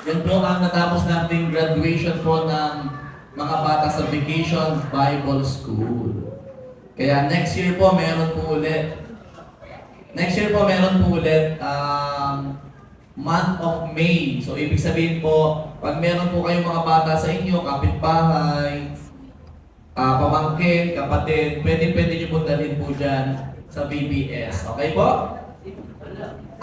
Yan po ang natapos nating graduation po ng mga bata sa Vacation Bible School. Kaya next year po meron po ulit. Next year po meron po ulit month of May. So ibig sabihin po, pag meron po kayong mga bata sa inyo, kapitbahay, pamangkin, kapatid, pwede nyo po dalhin po dyan sa BBS. Okay po?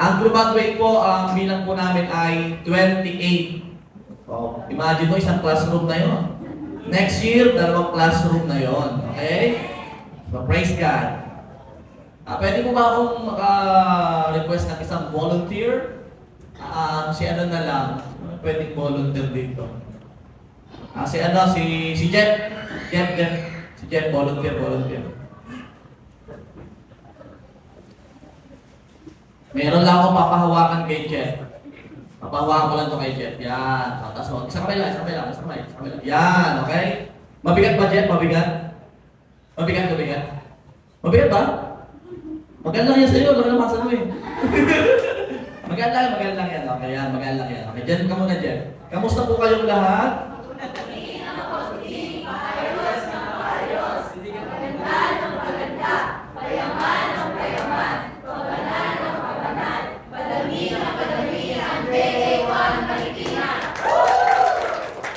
Ang graduate po, ang bilang po namin ay 28. So, imagine mo, isang classroom na yon. Next year, 2 classroom na yon. Okay? So, praise God. Pwede po ba akong maka-request ng isang volunteer? Si ano na lang, pwedeng volunteer dito. Si Jeff. Si Jeff, volunteer. Meron lang akong papahawakan kay Jeff. Papahawakan ko lang to kay Jeff. Yan. Tapos, isang kamay lang. Yan, okay? Mabigat ba, Jeff? Mabigat? Mabigat ba? Maganda lang yan sa'yo. Maganda masa mo eh. Maganda lang yan. Okay, yan. Maganda lang yan. Okay, dyan ka muna, Jeff. Kamusta po kayong lahat?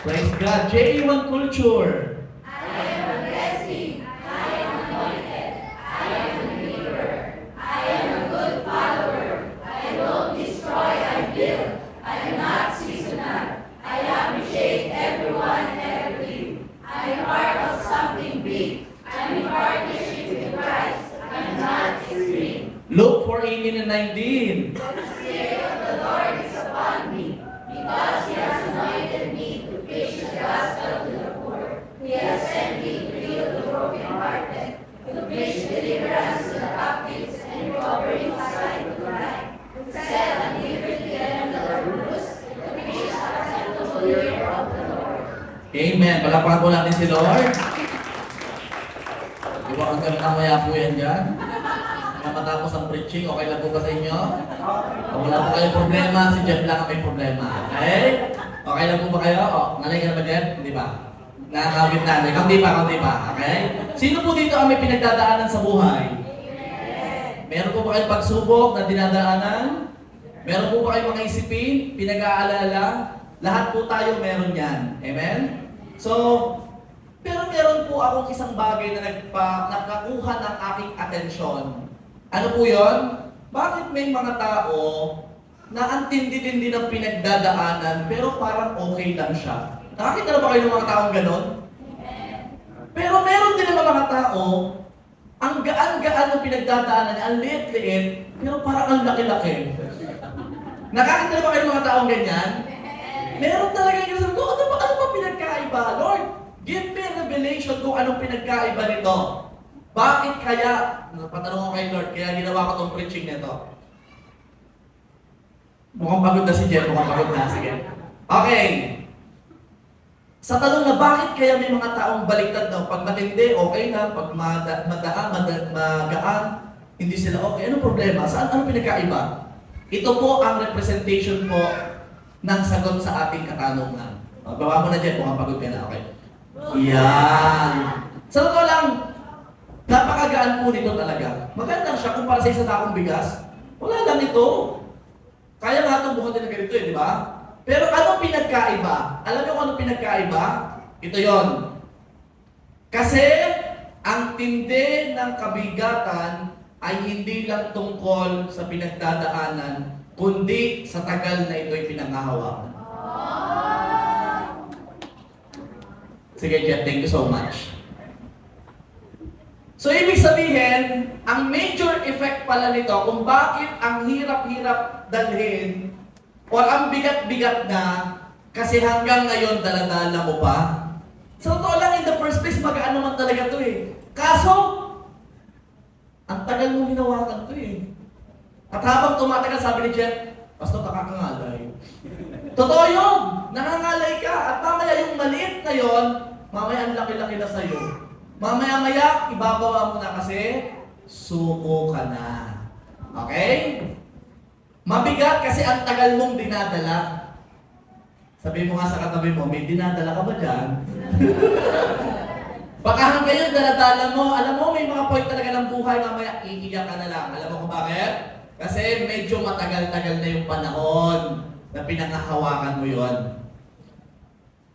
Praise God. J1 Culture. I am a blessing. I am anointed. I am a believer. I am a good follower. I don't destroy, I build. I am not seasonal. I appreciate everyone and everything. I am part of something big. I am in partnership with Christ. I am not extreme. Luke 4:18 and 19. The Spirit of the Lord is upon me, because He has anointed me to preach the gospel to the poor. He has sent me to heal the brokenhearted, to preach deliverance to the captives and recovering of sight to the blind, to set at liberty them that are bruised, to preach the acceptable year of the Lord. Amen. Palakpakan po natin si Lord. Iwakan kami namaya po yan dyan. Matapos ang preaching, okay lang po ba sa inyo? Kung wala po kayong problema, si Jeff lang ang may problema. Okay? Okay lang po ba kayo? Nalay ka na ba, Jeff? Hindi ba? Nakakawit namin. Kaunti pa. Okay? Sino po dito ang may pinagdadaanan sa buhay? Meron po ba kayong pagsubok na dinadaanan? Meron po ba kayong mga isipin? Pinag-aalala? Lahat po tayo meron yan. Amen? So, pero meron po akong isang bagay na nakakuha ng aking atensyon. Ano po yun? Bakit may mga tao na ang tindi-tindi ng pinagdadaanan pero parang okay lang siya? Nakakita na ba kayo ng mga taong ganon? Pero meron din naman mga tao, ang gaan-gaan ng pinagdadaanan niya, ang liit-liit, pero parang ang laki-laki. Nakakita na ba kayo ng mga taong ganyan? Meron talaga yung sabi ko, ano ba pinagkaiba? Lord, give me revelation kung anong pinagkaiba nito. Bakit kaya, patanong ko kay Lord, kaya ginawa ko tong preaching nito. Mukhang pagod na si Jeff, Sige. Okay. Sa tanong na bakit kaya may mga taong baliktad daw, pag matindi, okay na, pag magaan, hindi sila okay. Anong problema? Ano pinagkaiba? Ito po ang representation po ng sagot sa ating katanungan. Bawa mo na Jeff, mukhang pagod ka na, okay. Yan. Sa totoo lang, napakagaan po nito talaga. Maganda siya kumpara sa isang takong bigas. Wala lang ito. Kaya nga itong buhat din na ganito di ba? Pero ano pinagkaiba? Alam niyo kung ano pinagkaiba? Ito yon. Kasi ang tindi ng kabigatan ay hindi lang tungkol sa pinagdadaanan, kundi sa tagal na ito'y pinangahawakan. Sige Jeff, thank you so much. So, ibig sabihin, ang major effect pala nito kung bakit ang hirap-hirap dalhin o ang bigat-bigat na kasi hanggang ngayon daladala mo pa. So, totoo lang, in the first place, magaan naman talaga to eh. Kaso, ang tagal mong hinawakan to eh. At habang tumatagal, sabi ni Jeff, Pastor, nakakangalay. Totoo yun! Nangangalay ka. At mamaya yung maliit na yon, mamaya ang laki-laki na sa'yo. Mamaya-maya, ibabawa mo na kasi suko ka na. Okay? Mabigat kasi ang tagal mong dinadala. Sabi mo nga sa katabi mo, may dinadala ka ba dyan? Baka hanggang yun, daladala mo. Alam mo, may mga point talaga ng buhay, mamaya iiyak ka na lang. Alam mo kung bakit? Kasi medyo matagal-tagal na yung panahon na pinangahawakan mo yon.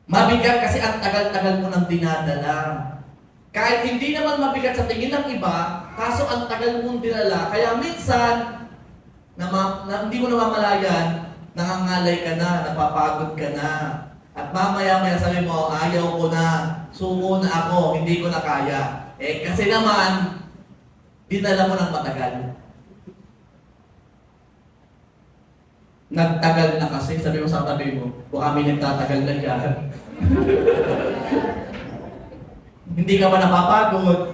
Mabigat kasi ang tagal-tagal mo nang dinadala. Kahit hindi naman mabigat sa tingin ng iba, kaso ang tagal mong dinala, kaya minsan, na hindi mo namamalayan, nangangalay ka na, napapagod ka na. At mamaya-maya sabi mo, ayaw ko na, suko na ako, hindi ko na kaya. Kasi naman, dinala mo ng matagal. Nagtagal na kasi, sabi mo sa tabi mo, baka may nagtatagal na dyan. Hindi ka ba napapagod?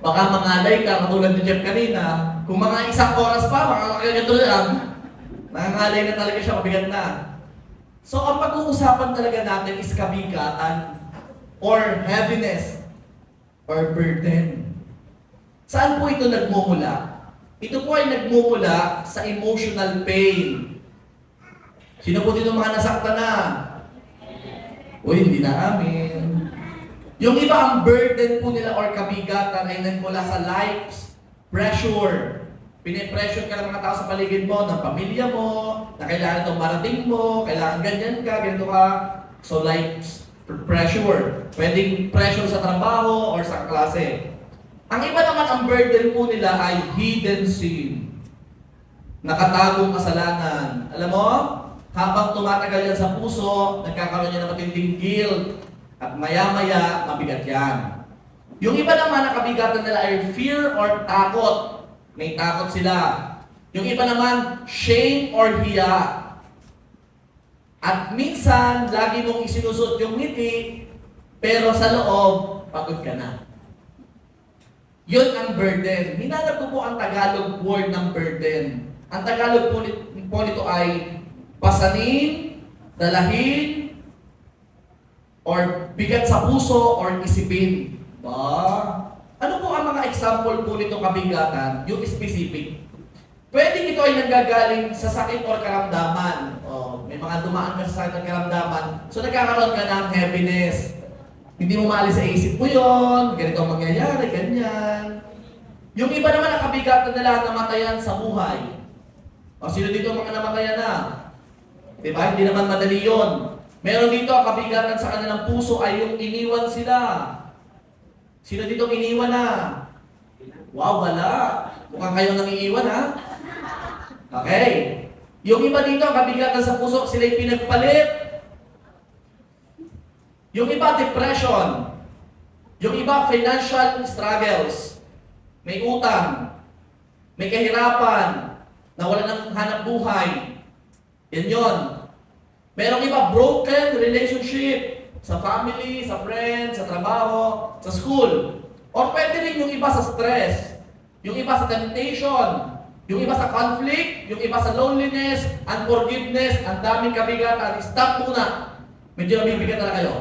Baka mangalay ka, katulad ni Jeff kanina. Kung mga 1 oras pa, makakagato lang. Nangangalay na talaga siya, mabigat na. So, ang pag-uusapan talaga natin is kabigatan or heaviness or burden. Saan po ito nagmumula? Ito po ay nagmumula sa emotional pain. Sino po dito mga nasaktan na? Uy, hindi na amin. Yung iba, ang burden po nila or kabigatan ay nagmula sa life's pressure. Pinipressure ka ng mga tao sa paligid mo, ng pamilya mo, na kailangan itong marating mo, kailangan ganyan ka, ganito ka. So life's pressure. Pwedeng pressure sa trabaho or sa klase. Ang iba naman, ang burden po nila ay hidden sin. Nakatagong kasalanan. Alam mo, habang tumatagal yan sa puso, nagkakaroon yan ng matinding guilt. At maya-maya, mabigat yan. Yung iba naman, ang kabigatan nila ay fear or takot. May takot sila. Yung iba naman, shame or hiya. At minsan, lagi mong isinusot yung ngiti, pero sa loob, pagod ka na. Yun ang burden. Hinanap ko po ang Tagalog word ng burden. Ang Tagalog po nito ay pasanin, dalahin, or bigat sa puso, or isipin. Ano po ang mga example po nito kabigatan? Yung specific. Pwede ito ay nanggagaling sa sakit or karamdaman. May mga dumaan ka sa sakit or karamdaman. So nagkakaroon ka ng heaviness. Hindi mo maalis sa isip mo yun. Ganito ang mangyayari, ganyan. Yung iba naman ang kabigatan nila namatayan sa buhay. Sino dito ang mga namatayan na? Diba? Hindi naman madali yun. Meron dito ang kabigatan sa kanilang puso ay yung iniwan sila. Sino dito iniwan na? Wow, wala. Mukhang kayo nang iiwan, ha? Okay. Yung iba dito, kabigatan sa puso, sila'y pinagpalit. Yung iba, depression. Yung iba, financial struggles. May utang. May kahirapan. Nawala ng hanap buhay. Yan yun. Merong iba, broken relationship. Sa family, sa friends, sa trabaho, sa school. Or pwede rin yung iba sa stress, yung iba sa temptation, yung iba sa conflict, yung iba sa loneliness, unforgiveness, ang daming kabigatan. Stop muna. Medyo nabibigat na kayo.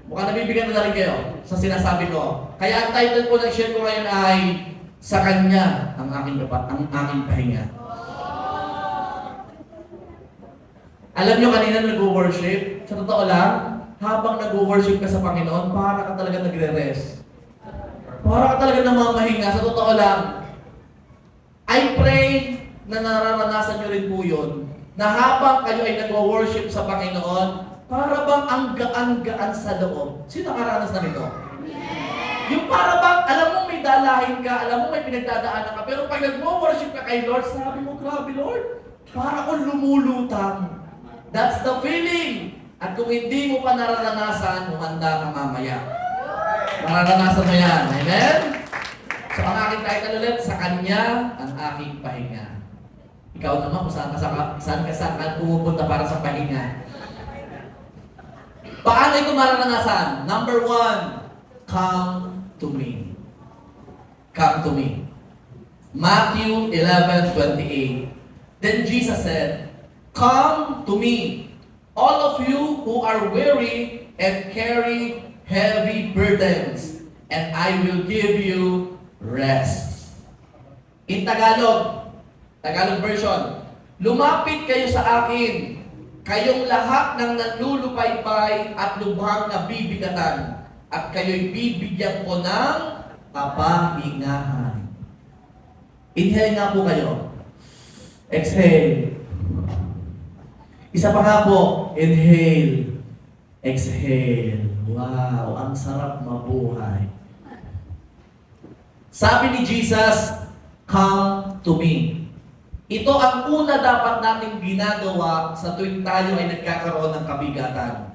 Mukhang nabibigat na rin kayo sa sinasabi ko. Kaya ang title po ng share ko ngayon ay Sa Kanya ang aking pahinga. Alam nyo, kanina nag-worship, sa totoo lang, habang nag-worship ka sa Panginoon, para ka talaga nagre-rest. Para ka talaga namamahinga, sa totoo lang. I pray na nararanasan nyo rin po yun, na habang kayo ay nag-worship sa Panginoon, para bang ang gaan-gaan sa loob. Sino nakaranas na nito? Yung para bang, alam mo may dalahin ka, alam mo may pinagdadaanan ka, pero pag nag-worship ka kay Lord, sabi mo, grabe Lord, para akong lumulutang. That's the feeling. At kung hindi mo pa nararanasan, humanda ka mamaya. Mararanasan mo yan. Amen? So ang aking title ulit, Sa Kanya ang aking pahinga. Ikaw naman kung saan ka pumupunta para sa pahinga. Paano ito mararanasan? Number 1, come to me. Come to me. Matthew 11:28. Then Jesus said, come to me, all of you who are weary and carry heavy burdens, and I will give you rest. In Tagalog version, lumapit kayo sa akin, kayong lahat ng nanlulupaypay at lubhang nabibigatan, at kayo'y bibigyan ko ng kapahingahan. Inhale nga po kayo. Exhale. Isa pa nga po. Inhale. Exhale. Wow, ang sarap mabuhay. Sabi ni Jesus, come to me. Ito ang una dapat nating ginagawa sa tuwing tayo ay nagkakaroon ng kabigatan.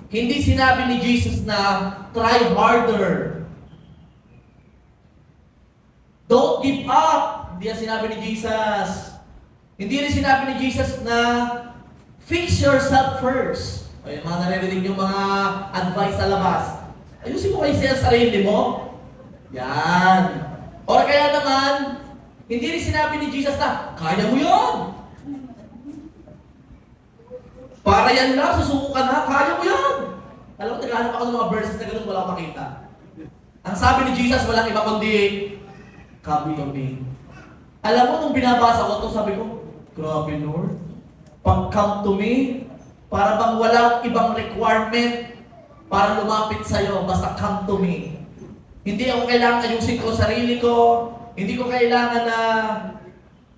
Hindi sinabi ni Jesus na try harder. Don't give up. Hindi yan sinabi ni Jesus. Hindi rin sinabi ni Jesus na fix yourself first. O yung mga naririnig yung mga advice sa labas. Ayusin mo kayo sa sarili mo. Yan. O kaya naman, hindi rin sinabi ni Jesus na, kaya mo yun. Para yan lang, susuko ka na, kaya mo yan. Alam mo, naghahanap ako ng mga verses na ganun, wala akong makita. Ang sabi ni Jesus, walang iba kundi, come to me. Alam mo, nung binabasa ko ito, sabi ko, grabe Lord, pag come to me, para bang walang ibang requirement para lumapit sa'yo, basta come to me. Hindi ako kailangan ayusin ko sarili ko, hindi ko kailangan na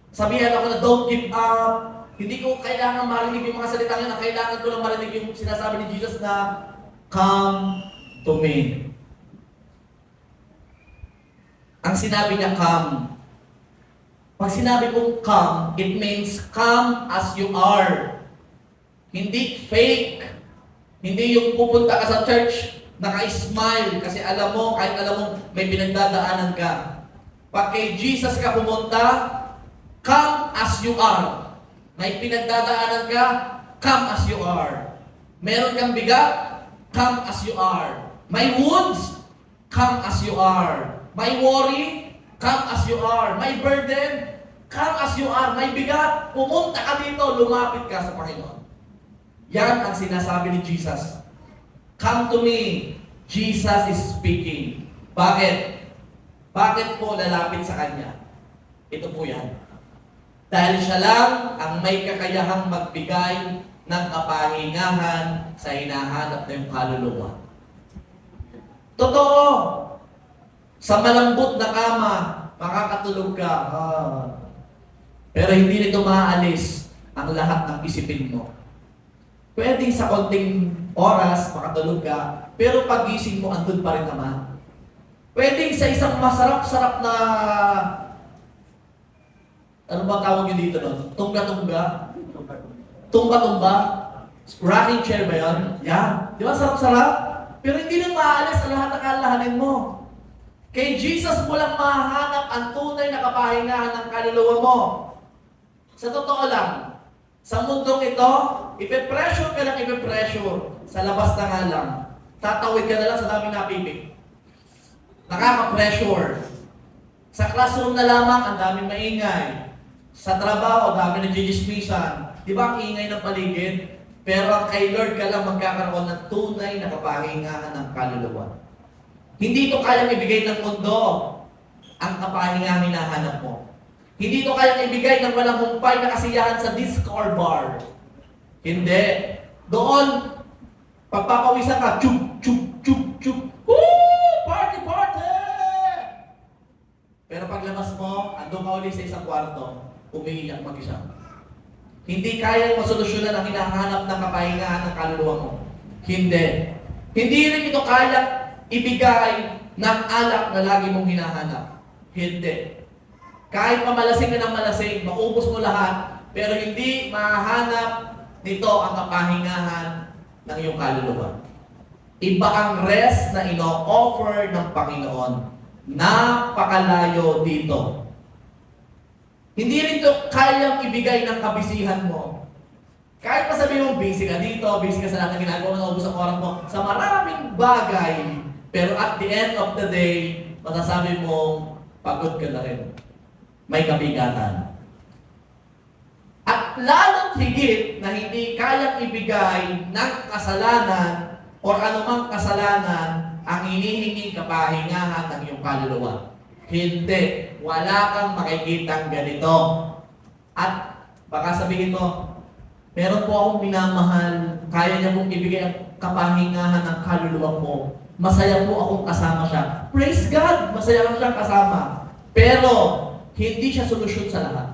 sabihan ako na don't give up, hindi ko kailangan marinig yung mga salitang yun, ang kailangan ko lang marinig yung sinasabi ni Jesus na, come to me. Ang sinabi niya, come. Pag sinabi kong come, it means come as you are. Hindi fake. Hindi yung pupunta ka sa church, naka-smile kasi alam mo, kahit alam mo may pinagdadaanan ka. Pag kay Jesus ka pumunta, come as you are. May pinagdadaanan ka, come as you are. Meron kang bigat, come as you are. May wounds, come as you are. May worry, come as you are. May burden, come as you are. May bigat, pumunta ka dito, lumapit ka sa Panginoon. Yan ang sinasabi ni Jesus. Come to me. Jesus is speaking. Bakit? Bakit po lalapit sa Kanya? Ito po yan. Dahil siya lang ang may kakayahang magbigay ng kapahingahan sa hinahanap na yung kaluluwa. Totoo. Sa malambot na kama, makakatulog ka. Pero hindi nito maaalis ang lahat ng isipin mo. Pwedeng sa konting oras, makatulog ka, pero pagising mo, andun pa rin naman. Pwedeng sa isang masarap-sarap na, ano ba tawag nyo dito doon? Tungga-tungga? Tumba-tumba? Rocking chair ba yun? Yan. Di ba sarap-sarap? Pero hindi lang maalis ang lahat ng kalahanin mo. Kay Jesus mo lang mahanap ang tunay na kapahingahan ng kaluluwa mo. Sa totoo lang, sa mundong ito, ipe-pressure ka lang ipe-pressure. Sa labas na nga lang. Tatawid ka na lang sa daming napipig. Nakaka-pressure. Sa classroom na lamang, ang daming maingay. Sa trabaho, ang daming nagjijismisan. Di ba ang ingay ng paligid? Pero ang kay Lord ka lang magkakaroon ng tunay na kapahingahan ng kaluluwa. Hindi ito kayang ibigay ng mundo ang kapahingahan hinahanap mo. Hindi ito kayang ibigay ng walang humpay na kasiyahan sa disco bar. Hindi. Doon, pagpapawisan ka, chup, chup, chup, chup. Woo! Party, party! Pero paglabas mo, andun ka ulit sa isang kwarto, umiiyak mag-isa. Hindi kayang masolusyonan ang hinahanap ng kapahingahan ng kaluluwa mo. Hindi. Hindi rin ito kayang ibigay ng alak na lagi mong hinahanap. Hindi. Kahit pamalasing ka ng malasing, maubos mo lahat, pero hindi mahanap nito ang kapahingahan ng iyong kaluluwa. Iba ang rest na ino-offer ng Panginoon. Napakalayo dito. Hindi rin ito kayang ibigay ng kabisihan mo. Kahit pa sabihin mo, busy ka dito, busy ka sa lahat ng ginagawa, naubos ang oras mo, sa maraming bagay, pero at the end of the day, masasabi mo, pagod ka na rin. May kabigatan. At lalong higit na hindi kayang ibigay ng kasalanan o anumang kasalanan ang hinihinging kapahingahan ng iyong kaluluwa. Hindi. Wala kang makikitang ganito. At baka sabihin mo, Meron po akong minamahal, kaya niya pong ibigay ang kapahingahan ng kaluluwa ko. Masaya po akong kasama siya. Praise God! Masaya lang siya kasama. Pero, hindi siya solusyon sa lahat.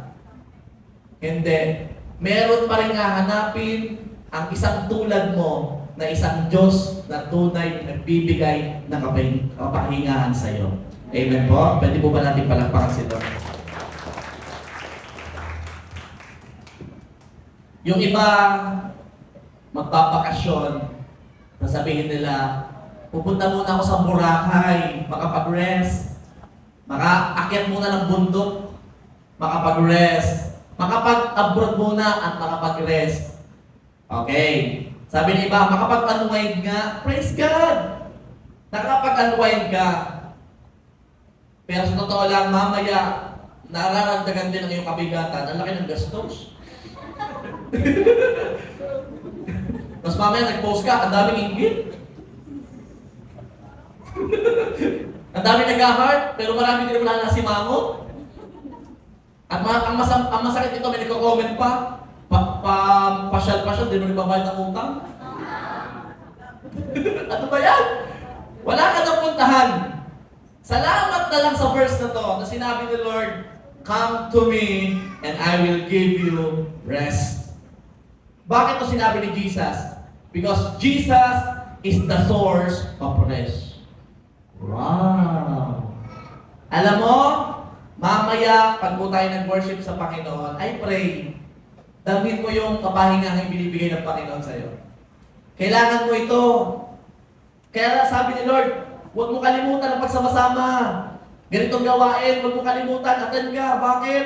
Hindi. Meron pa rin hahanapin ang isang tulad mo na isang Diyos na tunay na nagbibigay ng kapahingahan sa iyo. Amen po? Pwede po ba natin palakpakan si Lord? Yung iba, magpapakasyon, sasabihin nila, pupunta muna ako sa Boracay, makapag-rest, makaakyat muna ng bundok, makapag-rest, makapag-abroad muna at makapag-rest. Okay. Sabi ng iba, makapag-unwind nga, praise God! Nakapag-unwind ka. Pero sa totoo lang, mamaya, nararagdagan din ang iyong kabigatan, ang laki ng gastos. Tapos mamaya nag-post ka, ang daming inggit. Ang daming nag-heart, pero marami din naman nasimangot. At ang masakit ito, may nagko-comment pa, pasyal-pasyal, di mo nagbabayad ng utang. Ano ba yan? Wala ka nang puntahan. Salamat na lang sa verse na to, na sinabi ni Lord, come to me and I will give you rest. Bakit ito sinabi ni Jesus? Because Jesus is the source of rest. Wow! Alam mo, mamaya, pag po tayo nag-worship sa Panginoon, I pray, dalhin mo yung kapahingahang binibigay ng Panginoon sa iyo. Kailangan mo ito. Kaya sabi ni Lord, huwag mo kalimutan ang pagsama-sama. Ganitong gawain, huwag mo kalimutan, attend ka. Bakit?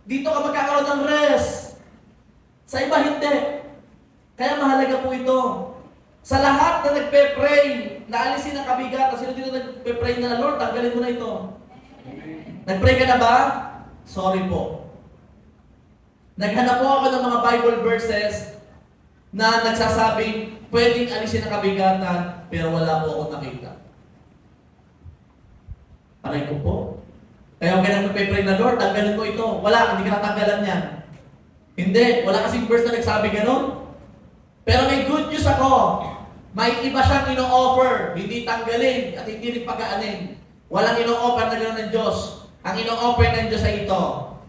Dito ka magkakaroon ng rest. Sa iba, hindi. Kaya mahalaga po ito. Sa lahat na nagpe-pray, na alisin ang kabigatan, sino dito nagpe-pray na, Lord, tanggalin mo na ito. Nag-pray ka na ba? Sorry po. Naghanap po ako ng mga Bible verses na nagsasabing, pwedeng alisin ang kabigatan, pero wala po akong nakita. Aray ko po. Kaya huwag ka nang magpe-pray na, Lord, tanggalin mo ito. Wala, hindi ka natanggalan yan. Hindi, wala kasing verse na nagsabi ganon. Pero may good news ako. May iba siyang ino-offer, hindi tanggalin at hindi rin pagaanin. Walang ino-offer na gano'n ng Diyos. Ang ino-offer ng Diyos ay ito,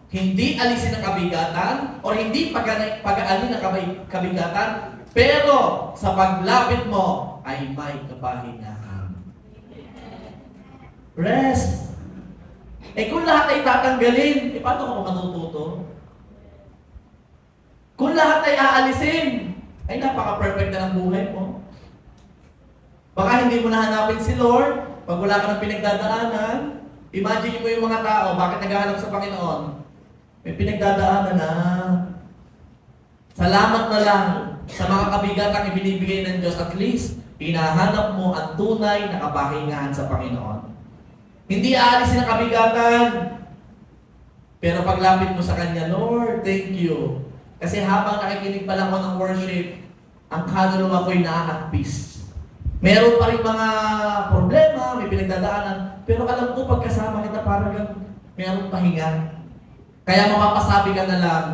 hindi alisin ang kabigatan o hindi pagaanin ang kabigatan, pero sa paglapit mo ay may kapahingahan. Rest. Kung lahat ay tatanggalin, paano ka matututo? Kung lahat ay aalisin, ay napaka-perfect na ng buhay mo. Baka hindi mo nahanapin si Lord, pag wala ka ng pinagdadaanan, imagine mo yung mga tao, bakit naghahanap sa Panginoon? May pinagdadaanan na. Salamat na lang sa mga kabigatang ibinibigay ng Diyos, at least, pinahanap mo ang tunay na kapahingahan sa Panginoon. Hindi aalisin ang kabigatan, pero paglapit mo sa Kanya, Lord, thank you. Kasi habang nakikinig pa lang ako ng worship, ang kaluluwa ko'y na-at peace. Meron pa rin mga problema, may pinagdadaanan, pero alam ko pagkasama kita parang meron pahinga. Kaya mapapasabi ka na lang,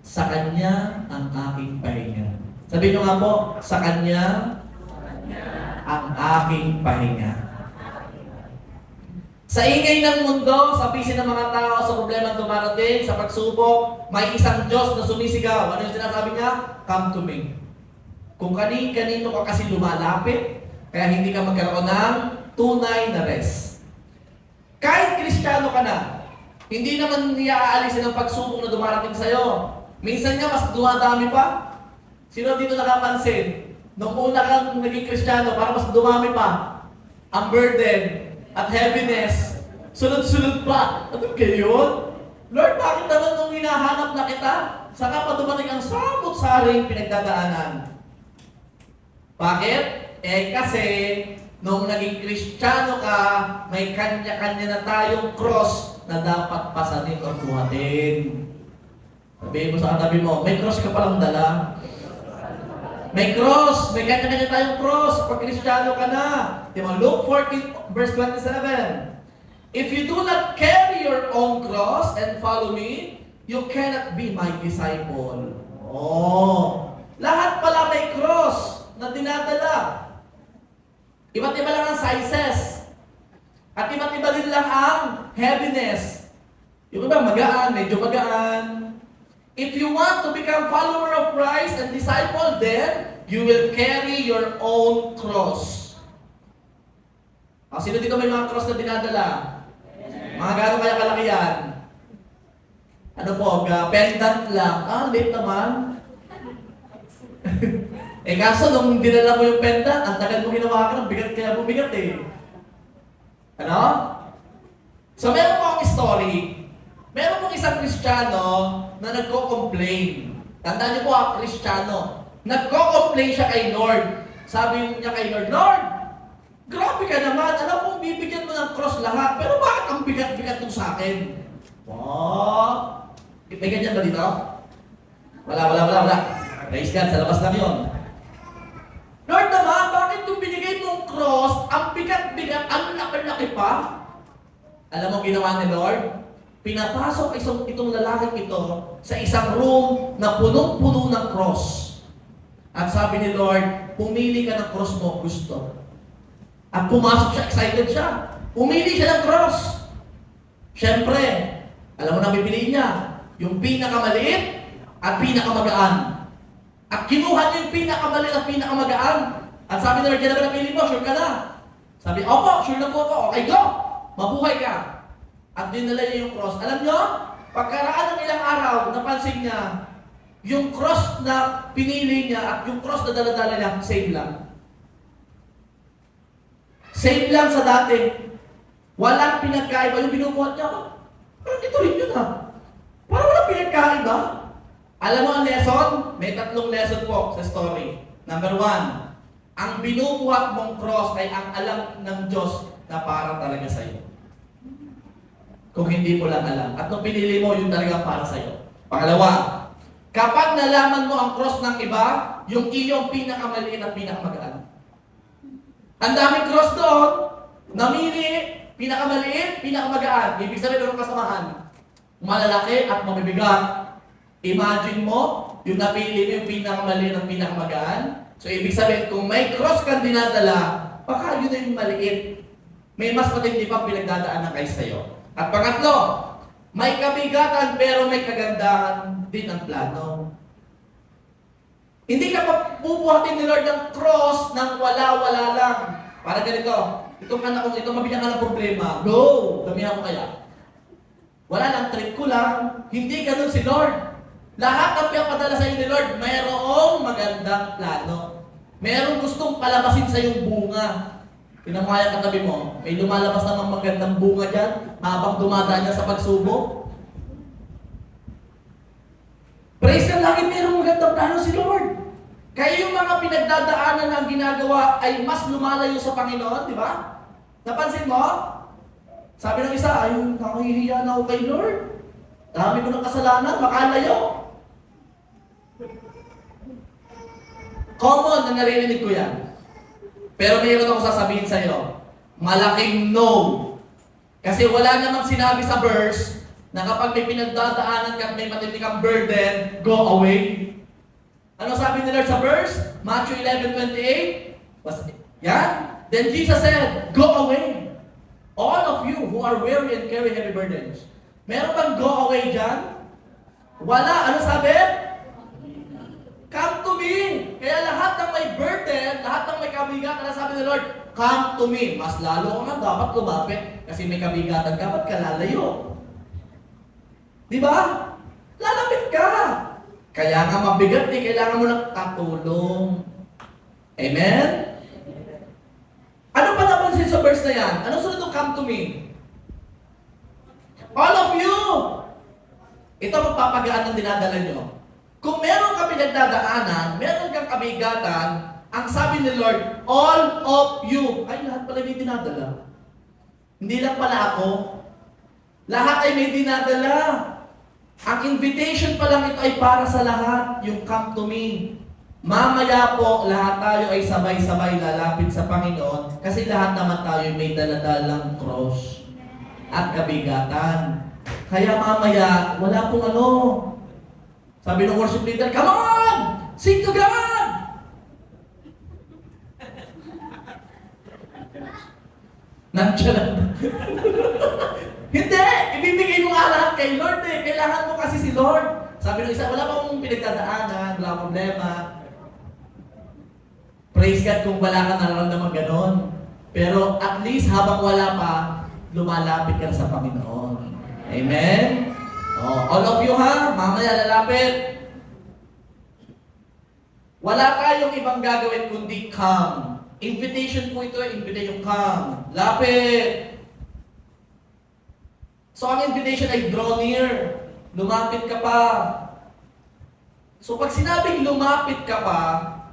sa Kanya ang aking pahinga. Sabihin nyo nga po, sa Kanya ang aking pahinga. Sa ingay ng mundo, sa busy ng mga tao, sa problema dumarating, sa pagsubok, may isang Diyos na sumisigaw. Ano yung sinasabi niya? Come to me. Kung kanino ka kasi lumalapit, kaya hindi ka magkaroon ng tunay na rest. Kahit Kristiyano ka na, hindi naman niya aalisin ang pagsubok na dumarating sa'yo. Minsan nga, mas dumadami pa. Sino dito nakapansin? Nung una kang naging Kristiyano, para mas dumami pa ang burden at heaviness, sunod-sunod pa. Ano kayo? Lord, bakit naman nung hinahanap na kita, saka pa dumating ang samot-saring pinagdadaanan? Bakit? Kasi, nung naging Kristiyano ka, may kanya-kanya na tayong cross na dapat pasanin o buhatin. Sabihin mo sa katabi mo, may cross ka palang dala. May cross, may kanya-kanya tayong cross pag Kristiyano ka na. Diba? Luke 14 verse 27. If you do not carry your own cross and follow me, you cannot be my disciple. Oh, lahat pala may cross na dinadala. Iba't iba lang ang sizes. At iba't iba din lang ang heaviness. Yung iba magaan, medyo magaan. If you want to become follower of Christ and disciple, then you will carry your own cross. Sino dito may mga cross na dinadala? Mga gano'n kaya kalaki yan? Ano po, pendant lang. Late naman. Kaso nung dinala mo yung pendant, ang tagal mo ginawa ka ng bigat kaya bumigat eh. Ano? So meron po akong story. Meron pong isang Kristiyano na nagko-complain. Tandaan niyo po ang Kristiyano. Nagko-complain siya kay Lord. Sabi niya kay Lord, Lord, grabe ka naman. Alam mo, bibigyan mo ng cross lahat. Pero bakit ang bigat-bigat mo sa akin? Wow! May ganyan ba dito? Wala. Praise God, sa labas lang yun. Lord naman, bakit yung binigay mong cross, ang bigat-bigat, ang laki-laki pa? Alam mo ginawa ni Lord? Pinapasok itong lalaking ito sa isang room na punong-puno ng cross. At sabi ni Lord, pumili ka ng cross mo gusto. At pumasok siya, excited siya. Pumili siya ng cross. Siyempre, alam mo na pipiliin niya, yung pinakamaliit at pinakamagaan. At kinuha niya yung pinakamaliit at pinakamagaan. At sabi ni Lord, yan na ba napili mo? Sure ka na? Sabi, opo, sure na po ako. Okay, go! Mabuhay ka. At dinala niya yung cross. Alam niyo, pagkaraan ng ilang araw, napansin niya, yung cross na pinili niya at yung cross na daladala niya, same lang. Same lang sa dati. Walang pinagkaiba. Yung binubuhat niya, parang ito rin yun ha. Parang walang pinagkaiba. Alam mo ang lesson? May 3 lesson po sa story. Number 1, ang binubuhat mong cross ay ang alam ng Diyos na para talaga sa iyo. Kung hindi mo lang alam. At nung pinili mo, yun talaga para sa iyo. Pangalawa, kapag nalaman mo ang cross ng iba, yung iyong pinakamaliit at pinakamagaan. Ang daming cross doon, namili, pinakamaliit, pinakamagaan. Ibig sabihin ng kasamahan. Malalaki at mabibigat. Imagine mo, yung napili mo yung pinakamaliit at pinakamagaan. So ibig sabihin, kung may cross kang dinadala, baka yun na yung maliit. May mas matindi pang pinagdadaanan kayo sa'yo. At pangatlo, may kabigatan pero may kagandahan din ang plano. Hindi ka mapubuhatin ni Lord ng cross nang wala-wala lang. Para ganito, itong anak ko, itong mabigyan ka ng problema, go! Damihan ko kaya. Wala lang, trick ko lang. Hindi ganun si Lord. Lahat ng pinapadala sa inyo ni Lord, mayroong magandang plano. Mayroong gustong palabasin sa iyong bunga. Pinamaya katabi mo, may lumalabas namang magandang bunga dyan habang dumadaan niya sa pagsubok. Praise God, lagi mayroong magandang plano si Lord. Kaya yung mga pinagdadaanan ng ginagawa ay mas lumalayo sa Panginoon, di ba? Napansin mo? Sabi ng isa, ay, nakahihiya na ako kay Lord. Dami ko ng kasalanan, makalayo. Common na naririnig ko yan. Pero mayroon ako sasabihin sa iyo, malaking no. Kasi wala namang sinabi sa verse na kapag may pinagdadaanan ka at may matindi kang burden, go away. Ano sabi ni Lord sa verse? Matthew 11:28. Yan. Then Jesus said, go away. All of you who are weary and carry heavy burdens. Meron bang go away dyan? Wala. Ano sabi? Come to me. Kaya lahat ng may burden, lahat ng may kabigatan, ano sabi ni Lord? Come to me. Mas lalo ka man dapat lumapit. Kasi may kabigatan ka, ba't ka lalayo? Di ba? Lalapit ka. Kaya nga mabigat eh, kailangan mo ng katulong. Amen? Ano pa napansin sa verse na yan? Ano sunod ng come to me? All of you! Ito magpapagaan ng dinadala nyo. Kung meron ka pinagdadaanan, meron kang kabigatan, ang sabi ni Lord, all of you. Ay, lahat pala may dinadala. Hindi lang pala ako. Lahat ay may dinadala. Ang invitation pa lang ito ay para sa lahat, yung come to me. Mamaya po, lahat tayo ay sabay-sabay lalapit sa Panginoon kasi lahat naman tayo may daladalang cross at kabigatan. Kaya mamaya, wala pong Sabi ng worship leader, come on! Sing to God! Nandiyan. Hindi! Ibibigay mo nga lahat kay Lord eh. Kailangan mo kasi si Lord. Sabi ng isa, wala pa mong pinagdadaanan, wala problema. Praise God kung wala ka nararamdaman ganon. Pero at least habang wala pa, lumalapit ka na sa Panginoon. Amen? Oh, all of you ha, mamaya lalapit. Wala tayong ibang gagawin kundi come. Invitation po ito, invitation come. Lapit. So ang invitation ay draw near. Lumapit ka pa. So pag sinabing lumapit ka pa,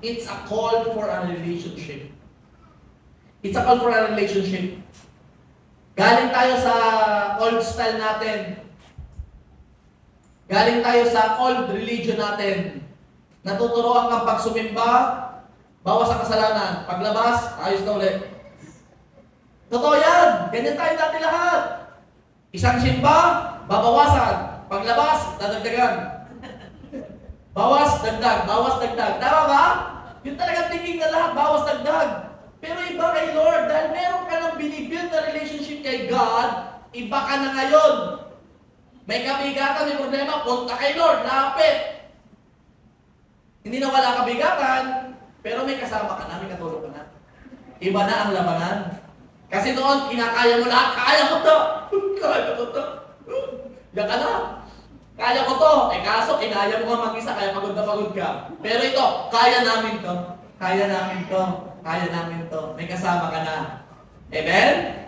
it's a call for a relationship. It's a call for a relationship. Galing tayo sa old style natin. Galing tayo sa old religion natin. Natuturoan kang pag sumimba, bawas ang kasalanan. Paglabas, ayos na ulit. Totoo yan. Ganyan tayo dati lahat. Isang simba, babawasan. Paglabas, dadagdagan. Bawas, dagdag. Bawas, dagdag. Tama ba? Yun talagang thinking na lahat, bawas, dagdag. Pero iba kay Lord, dahil meron ka ng binibuild na relationship kay God, iba ka na ngayon. May kabigatan, may problema, punta kay Lord, lapit. Hindi na wala kabigatan, pero may kasama ka na, may katulog ka na. Iba na ang labanan. Kasi noon, kinakaya mo lahat, kaya ko to. Kaya ko to. Yan ka na. Kaya ko to. Eh kaso, kinaya mo nga mag-isa, kaya pagod na pagod ka. Pero ito, kaya namin to. Kaya namin to. Kaya namin to. May kasama ka na. Amen?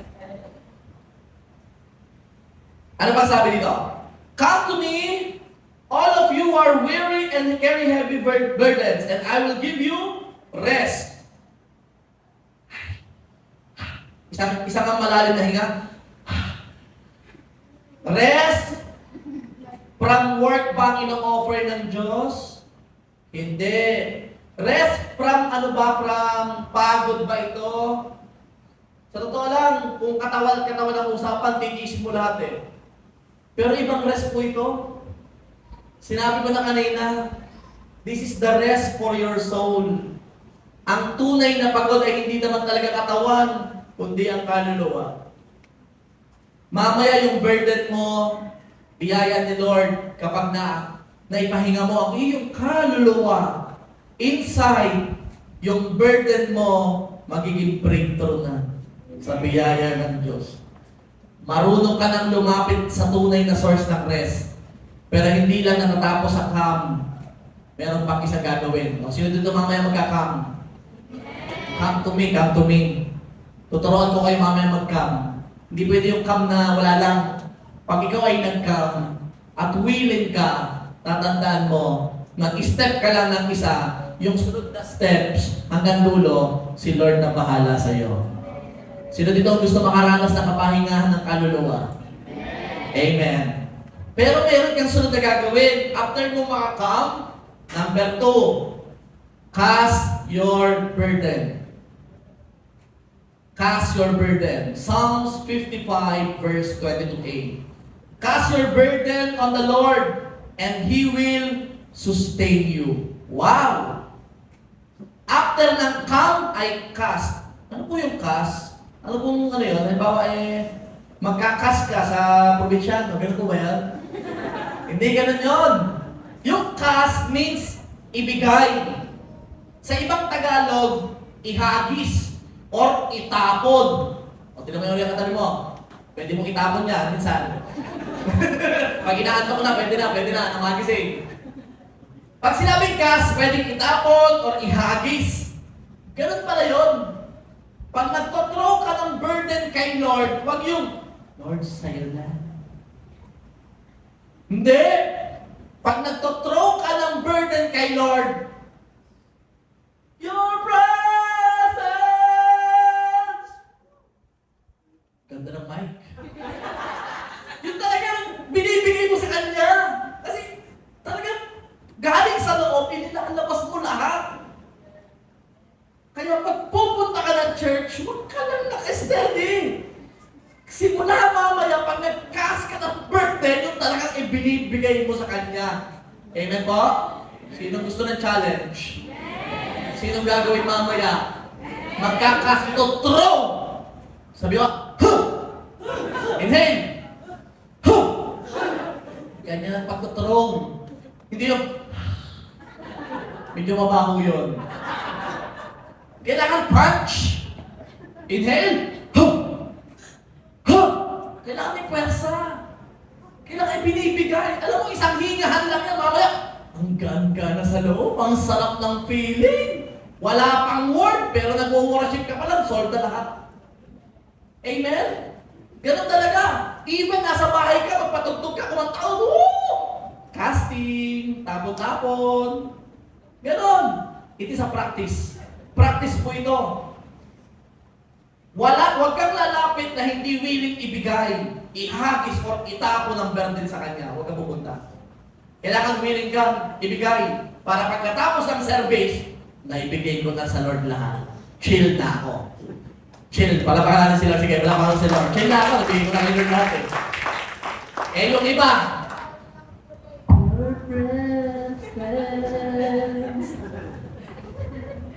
Ano pa sabi dito? Come to me, all of you are weary and carry heavy burdens, and I will give you rest. Isang kang malalim na hinga. Rest from work ba ang ino-offer ng Diyos? Hindi. Rest from ano ba? From pagod ba ito? Sa totoo lang, kung katawan ang usapan, titiisin mo lahat eh. Pero ibang rest po ito. Sinabi ko na kanina, this is the rest for your soul. Ang tunay na pagod ay hindi naman talaga katawan, kundi ang kaluluwa. Mamaya yung burden mo, biyaya ni Lord kapag naipahinga mo ang iyong kaluluwa. Inside, yung burden mo magiging breakthrough na sa biyaya ng Diyos. Marunong ka nang lumapit sa tunay na source ng rest. Pero hindi lang natatapos sa come. Meron pang isa gagawin. O, sino dito mamaya magka-come? Come to me, come to me. Tuturuan ko kayo mamaya mag-come. Hindi pwede yung come na wala lang. Pag ikaw ay nag-come at willing ka, tatandaan mo, mag-step ka lang ng isa, yung sunod na steps hanggang dulo, si Lord na bahala sa iyo. Sino dito gusto makaranas ng kapahingahan ng kaluluwa? Amen. Pero meron kang sunod na gagawin. After mo makakam, number 2, cast your burden. Cast your burden. Psalms 55 verse 22a. Cast your burden on the Lord and He will sustain you. Wow! After ng come ay cast. Ano po yung cast? Ano pong ano yun? Halimbawa magkakas ka sa probinsyano. Ganun po ba yan? Hindi ganun yun. Yung cast means ibigay. Sa ibang Tagalog, ihagis or itapon. O, tinan mo yung katabi mo. Pwede mong itapon yan minsan. Pag inaanto ko na, pwede na. Namagis eh. Pag sinabing cast, pwedeng itapon or ihagis. Ganun pala yun. Pag nagtothrow ka ng burden kay Lord, wag yung, Lord, sa'yo na. Hindi. Pag nagtothrow ka ng burden kay Lord, your presence. Ganda ng mic. Yun talagang binibigay mo sa Kanya. Kasi talagang galing sa loob, inilalabas mo lahat. Kaya pag pupunta ka ng church, huwag ka lang naka-steady. Simula mamaya, pag nag-cast ka ng birthday, yung talagang ibinibigay mo sa Kanya. Amen po? Sino gusto ng challenge? Sino gagawin mamaya? Magkakasito-throw! Sabi mo, huh! Inhale! Huh! Ganyan ang pagtutrong. Hindi yung, medyo mabaho yun. Kailangan punch. Inhale. Huh! Huh! Kailangan may pwersa. Kailangan binibigay. Alam mo, isang hingahan lang yan, mamaya. Ang gaan-gana sa loob. Ang sarap ng feeling. Wala pang word, pero nag-worship ka pa lang, solve na lahat. Amen? Ganun talaga. Even nasa bahay ka, magpatugtog ka, kumanta, casting, tapon-tapon. Ganon. It is a practice. Practice po ito. Huwag kang lalapit na hindi willing ibigay, ihagis o itapon ang burden sa kanya. Huwag kang pupunta. Kailangan willing kang ibigay para pagkatapos ng service, naibigay ko na sa Lord lahat. Chill na ako. Chill. Palapakan natin sila. Sige, palapakan si Lord. Chill na ako. Nabigay ko na kay Lord natin. Eh, yung iba,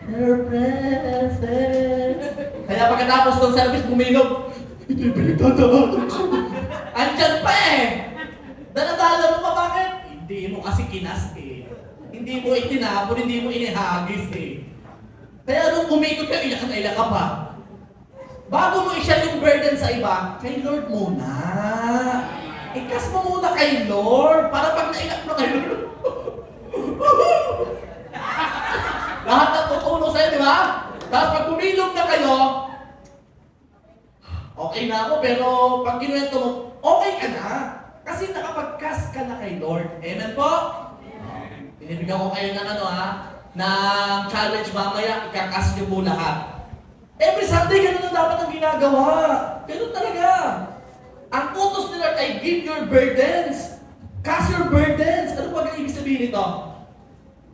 Your presence. Kaya pagkatapos ng service, buminog. Hindi pinagdadaan ko. Andyan pa eh. Daladala mo pa bakit? Hindi mo kasi kinas eh. Hindi mo itinapon, hindi mo inihagis eh. Kaya nung umikot ka, iyak na iyak ka pa. Bago mo i-share yung burden sa iba, kay Lord muna. Ikas mo muna kay Lord. Para pag naiyak mo kay Lord. Lahat na tutulong sa'yo, di ba? Tapos pag bumilog na kayo, okay na ako, pero pag kinuwento mo, okay ka na. Kasi nakapag-cast ka na kay Lord. Amen po? Binibigyan ko kayo ng ng challenge mamaya, ikakas niyo po lahat. Every Sunday, ganun ang dapat ang ginagawa. Ganun talaga. Ang utos ni Lord ay give your burdens. Cast your burdens. Ano ba ang ibig sabihin nito?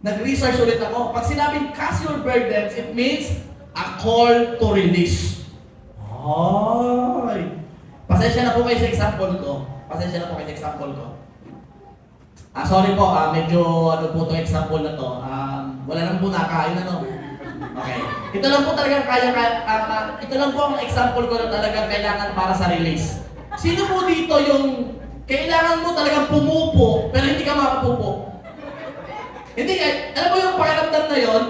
Nag-research ulit ako. Pag sinabing cast your burdens, it means a call to release. Ay! Pasensya na po kayo sa example ko. Sorry po, medyo po itong example na to. Wala nang po nakain Okay. Ito lang po talagang ito lang po ang example ko na talagang kailangan para sa release. Sino po dito yung kailangan mo talagang pumupo, pero hindi ka makapupo? Hindi alam mo yung pakiramdam na yon,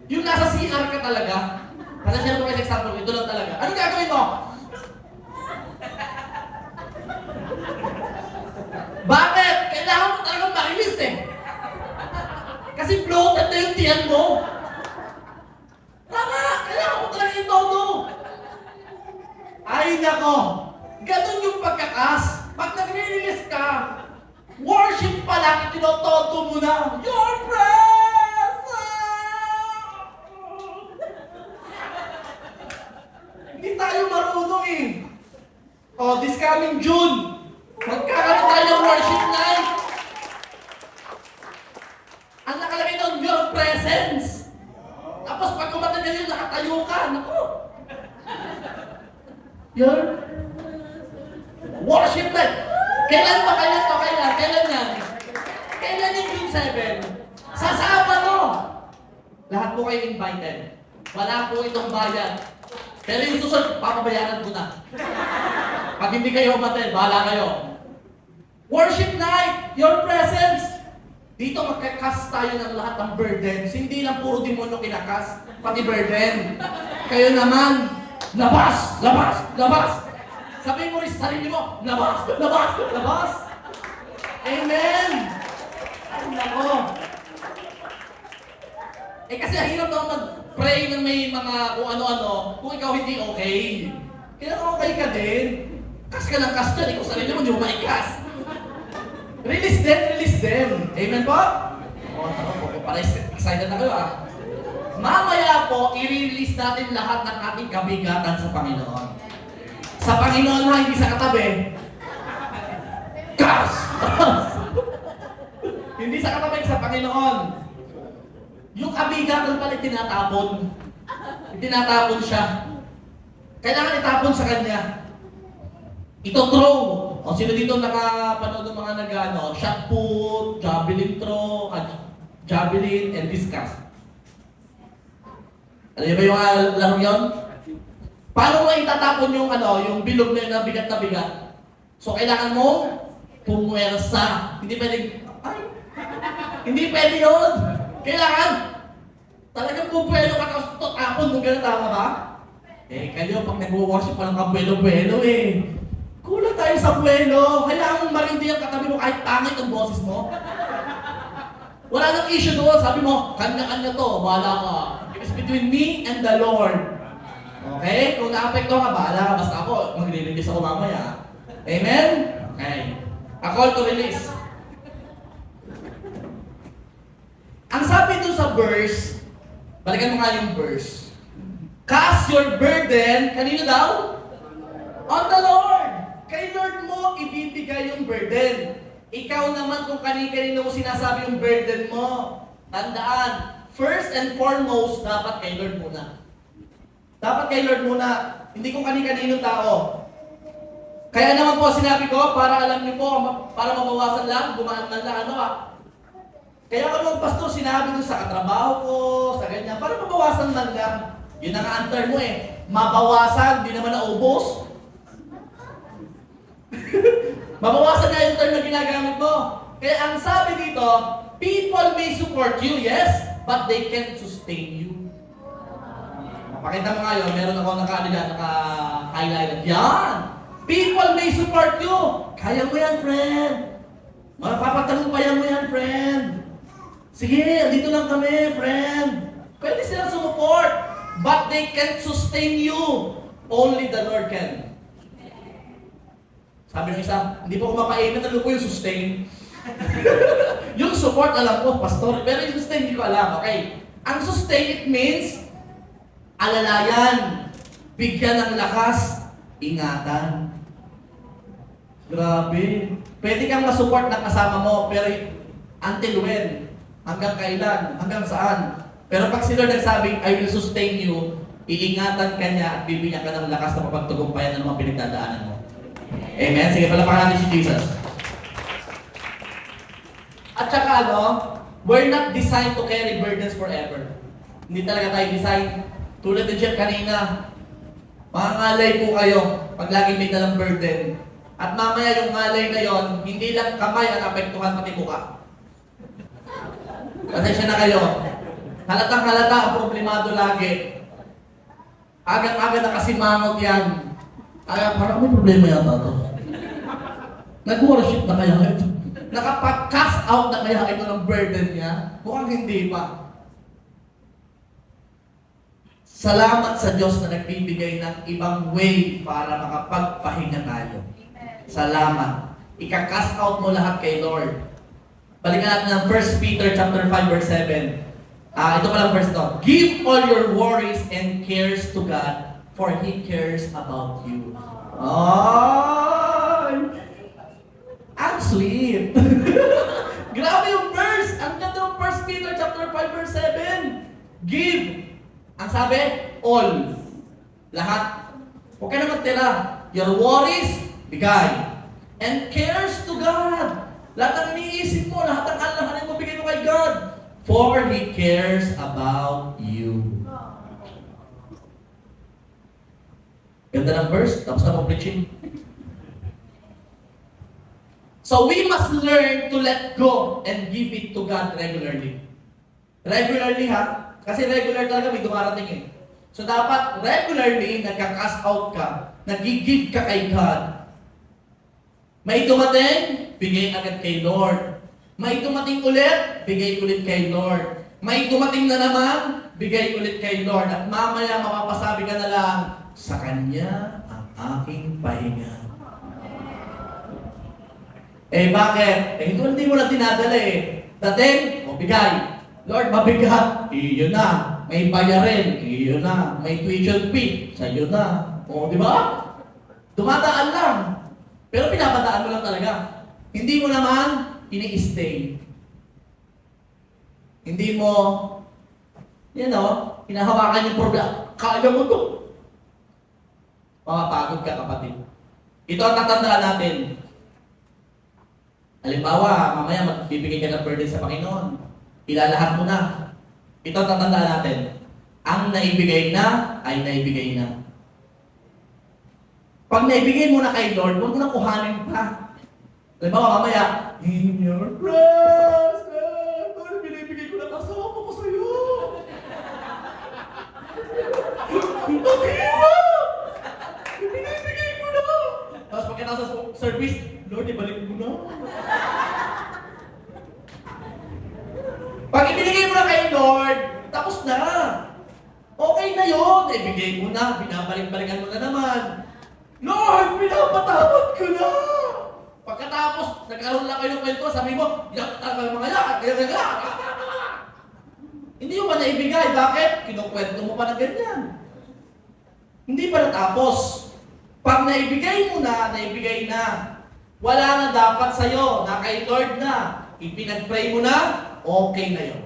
yung nasa CR ka talaga. Pasensya na po kayo sa example ko, ito lang talaga. Ano gagawin mo? Bakit? Kailangan mo talagang ma-release eh. Kasi bloated na yung tiyan mo. Tama! Kailangan mo talaga itodo. Ay nako! Ganun yung pagkakas. Pag nagre-release ka, worship pa lang, tinotodo mo na. Your presence! Hindi tayo marunong eh. This coming June, magkakaroon tayo ng worship night. Ang nakalagay doon, your presence. Tapos pag kumata na yun, nakatayo ka. Naku! Your worship night. Kailan ba kailan to? Kailan yan? Kailan yung June 7? Sa Sabado! Lahat po kayo invited. Wala po itong bayad. Pero yung susunod, papabayaran ko na. Pag hindi kayo umaten, bahala kayo. Worship night! Your presence! Dito magkakas tayo ng lahat ng burdens. Hindi lang puro demonyo kinakas, pati burden. Kayo naman, labas! Labas! Labas! Sabihin mo rin sa sarili mo, labas! Labas! Labas! Amen! Ay, nako! Kasi hirap naman mag-pray ng may mga kung ano-ano kung ikaw hindi okay. Kaya okay ka din. Kas ka ng kas dyan, ikaw sarili mo, hindi mo maikas. Release them, release them. Amen po? Tama po, para excited na kayo Mamaya po, i-release natin lahat ng ating kabigatan sa Panginoon. Sa Panginoon hindi sa katabi. Kas! Hindi sa katabi, sa Panginoon. Yung kabigatan pala tinatapon. Tinatapon siya. Kailangan itapon sa Kanya. Ito throw. O sino dito nakapanood ng mga nag-ano, shot put, javelin throw, javelin, and discus? Alam niyo ba yung laro yun? Paano mo itatapon yung yung bilog na yun na bigat? So kailangan mo pumwersa. Hindi pwede yun. Kailangan talagang pupwelo ka tapos tutapon kung gano'n, tama ba? Kayo pag nag-worship pa ng kabuelo-buelo kulang tayo sa buelo. Kailangan mong marindi ang katabi mo kahit pangit ang boses mo. Wala nang issue doon. Sabi mo, kanya-kanya to, bahala ka. It's between me and the Lord. Okay? Kung naapekto ka, bahala ka. Basta ako, magre-release ako mamaya. Amen? Okay. A call to release. Ang sabi doon sa verse, balikan mo nga yung verse. Cast your burden, kanino daw? On the Lord. Kay Lord mo ibibigay yung burden. Ikaw naman kung kanino mo sinasabi yung burden mo. Tandaan, first and foremost, dapat kay Lord muna. Dapat kay Lord muna. Hindi kung kanino tao. Kaya naman po sinabi ko, para alam niyo po, para mabawasan lang, gumaan man lang, Kaya kami pastor, sinabi ko sa katrabaho ko, sa ganyan, para mabawasan man lang. Yun ang answer mo Mabawasan, di naman naubos. Mabawasan nga yung term na ginagamit mo. Kaya ang sabi dito, people may support you, yes, but they can't sustain you. Pakita mo nga yun, meron ako naka-highlight. Yan! People may support you. Kaya mo yan, friend. Mapapatalumpayan mo yan, friend. Sige, dito lang kami, friend. Pwede silang sumuport, but they can't sustain you. Only the Lord can. Sabi ng isa, hindi po ko mapaimin, ano po yung sustain? Yung support, alam ko, pastor, pero yung sustain, hindi ko alam, okay? Ang sustain, it means, alalayan, bigyan ng lakas, ingatan. Grabe. Pwede kang masupport na kasama mo, pero until when? Hanggang kailan? Hanggang saan? Pero pag si Lord nagsabi, I will sustain you, iingatan ka niya at bibigyan ka ng lakas na mapagtagumpayan ng mga pinagdadaanan mo. Amen? Sige, palapakan natin si Jesus. At saka we're not designed to carry burdens forever. Hindi talaga tayo design. Tulad ni Jeff kanina, mangangalay po kayo pag laging may dalang burden. At mamaya yung ngalay na yon, hindi lang kamay ang apektuhan pati mukha. Pasensya na kayo. Halatang halata ang problemado lagi. Agad-agad nakasimangot yan. Parang may problema yata ito. Nag-worship na kaya ito. Nakapag-cast out na kaya ito ng burden niya. Mukhang hindi pa. Salamat sa Diyos na nagbibigay ng ibang way para makapagpahinga tayo. Salamat. Ika-cast out mo lahat kay Lord. Balikan natin ng 1 Peter chapter 5 verse 7. Ito pa lang verse to. Give all your worries and cares to God, for He cares about you. I'm sweet. Grabe yung verse. Ang ganda ng 1 Peter chapter 5 verse 7. Give. Ang sabi, all. Lahat. Huwag ka na magtira. Your worries, bigay. And cares to God. Lahat ng iniisip mo, lahat ng alalahanin mo, bigay mo kay God. For He cares about you. Ganda ng verse, tapos na pong preaching. So we must learn to let go and give it to God regularly. Regularly kasi regular talaga may dumarating So dapat regularly nagka-cast out ka, nag-give ka kay God. May dumating, bigay agad kay Lord. May dumating ulit, bigay ulit kay Lord. May dumating na naman, bigay ulit kay Lord. At mamaya mapapasabi ka na lang, sa Kanya ang aking pahinga. Bakit? Hindi mo na dinadala Dating, bigay. Lord, mabigat. Iyon na. May bayarin. Iyon na. May tuition fee. Sa'yo na. Di ba? Dumadaan lang. Pero pinapadaan mo lang talaga. Hindi mo naman ini-stay. Hindi mo, hinahawakan yung problema. Kaya mo to. Mapapagod ka, kapatid. Ito ang tatandaan natin. Halimbawa, mamaya magbibigay ka ng burden sa Panginoon. Ilalahat mo na. Ito tatandaan natin. Ang naibigay na, ay naibigay na. Pag naibigay mo na kay Lord, huwag mo na kuhanin pa. Halimbawa, mamaya, in your presence, Lord, binibigay ko na kasama ko sa'yo. Bakit? Binibigay ko na. Tapos pagkatapos sa service, Lord, ibalik mo na. Pag ibinigay mo na kay Lord, tapos na. Okay na yun. Ibigay mo na, binabalik-balikan mo na naman. Lord, pinapatawad ko na. Pagkatapos, nagkaroon lang kayo ng kwento, sabi mo, pinapatawad mo mga kaya. Hindi mo ba naibigay? Bakit? Kinukwento mo pa na ganyan. Hindi pa natapos. Pag naibigay mo na, naibigay na. Wala na dapat sa'yo, na kay Lord na. Ipinag-pray mo na, okay na yun.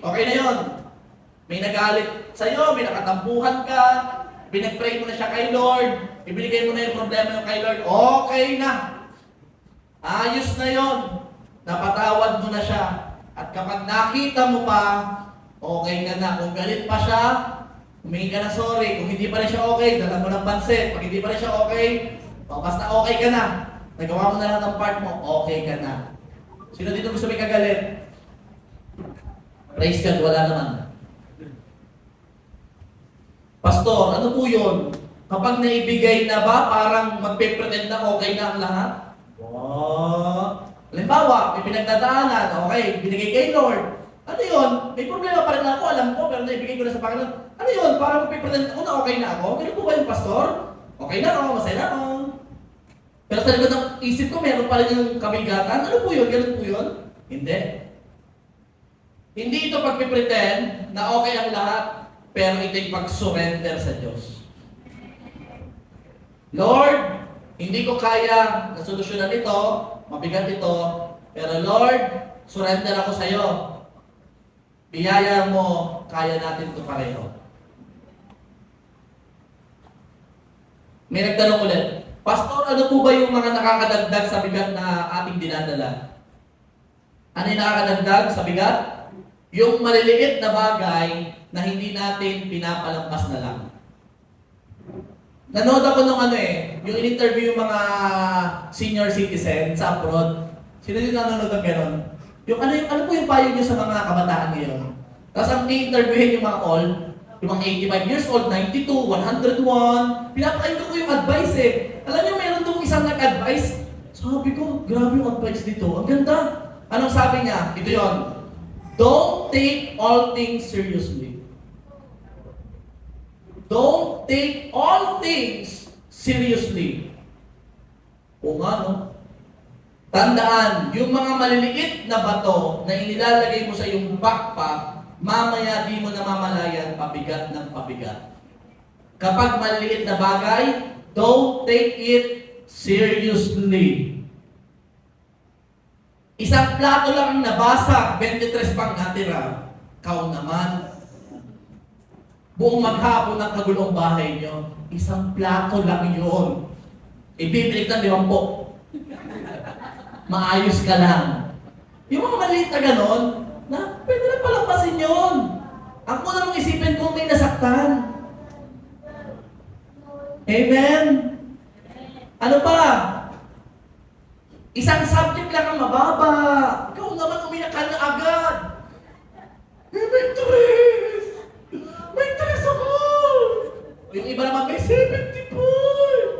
Okay na yun. May nagalit sa'yo, may nakatampuhan ka, pinag-pray mo na siya kay Lord, ibinigay mo na yung problema yung kay Lord, okay na. Ayos na yun. Napatawad mo na siya. At kapag nakita mo pa, okay ka na. Kung galit pa siya, humingi ka na sorry. Kung hindi pa rin siya okay, dala mo ng pansit. Pag hindi pa rin siya okay, basta okay ka na. Nagawa mo na lang ng part mo, okay ka na. Sino dito gusto may kagalit? Praise God, wala naman. Pastor, ano po yun? Kapag naibigay na ba, parang magpe-pretend na okay na ang lahat? Wow! Halimbawa, may pinagdadaanan, okay, binigay kay Lord. Ano yun? May problema pa rin ako, alam ko, pero naibigay ko na sa Panginoon. Ano yun? Parang magpe-pretend ako na okay na ako? Ganun po ba yung pastor? Okay na ako, masaya na ako. Pero sa likod ng isip ko, meron pa rin yung kabigatan. Ano po yun? Ganun po yun? Hindi. Hindi ito pagpipretend na okay ang lahat, pero ito yung pag-surrender sa Diyos. Lord, hindi ko kaya na solusyonan ito, mabigat ito, pero Lord, surrender ako sa iyo. Biyaya mo, kaya natin ito pareho. May nagtanong ulit, Pastor, ano po ba yung mga nakakadagdag sa bigat na ating dinadala? Ano yung nakakadagdag sa bigat? Yung maliliit na bagay na hindi natin pinapalampas na lang. Nanood ako nung yung in-interview yung mga senior citizen sa abroad. Sino din nanonood ng gano'n? Yung ano po yung payo niyo sa mga kabataan ngayon? Tapos ang i-interviewin yung mga all, yung mga 85 years old, 92, 101, pinapakinggan ko yung advice eh. Alam niyo, meron dong isang nag-advice. Sabi ko, grabe yung advice dito. Ang ganda. Anong sabi niya? Ito yon. Don't take all things seriously. Don't take all things seriously. O nga, no? Tandaan, yung mga maliliit na bato na inilalagay mo sa iyong backpack, mamaya di mo namamalayan pabigat ng pabigat. Kapag maliliit na bagay, don't take it seriously. Isang plato lang ang nabasag, 23 pang natira. Kau naman. Buong maghapon ng kagulong bahay nyo, isang plato lang yun. Ibibalik ng 50. Maayos ka lang. Yung mga maliit na ganon, na pwede lang palampasin yun. Ang una mong isipin kung may nasaktan. Amen? Ano pa? Isang subject lang ang mababa. Ikaw naman umiyak ka na agad. May tres! May tres ako! Yung iba naman may 70 point.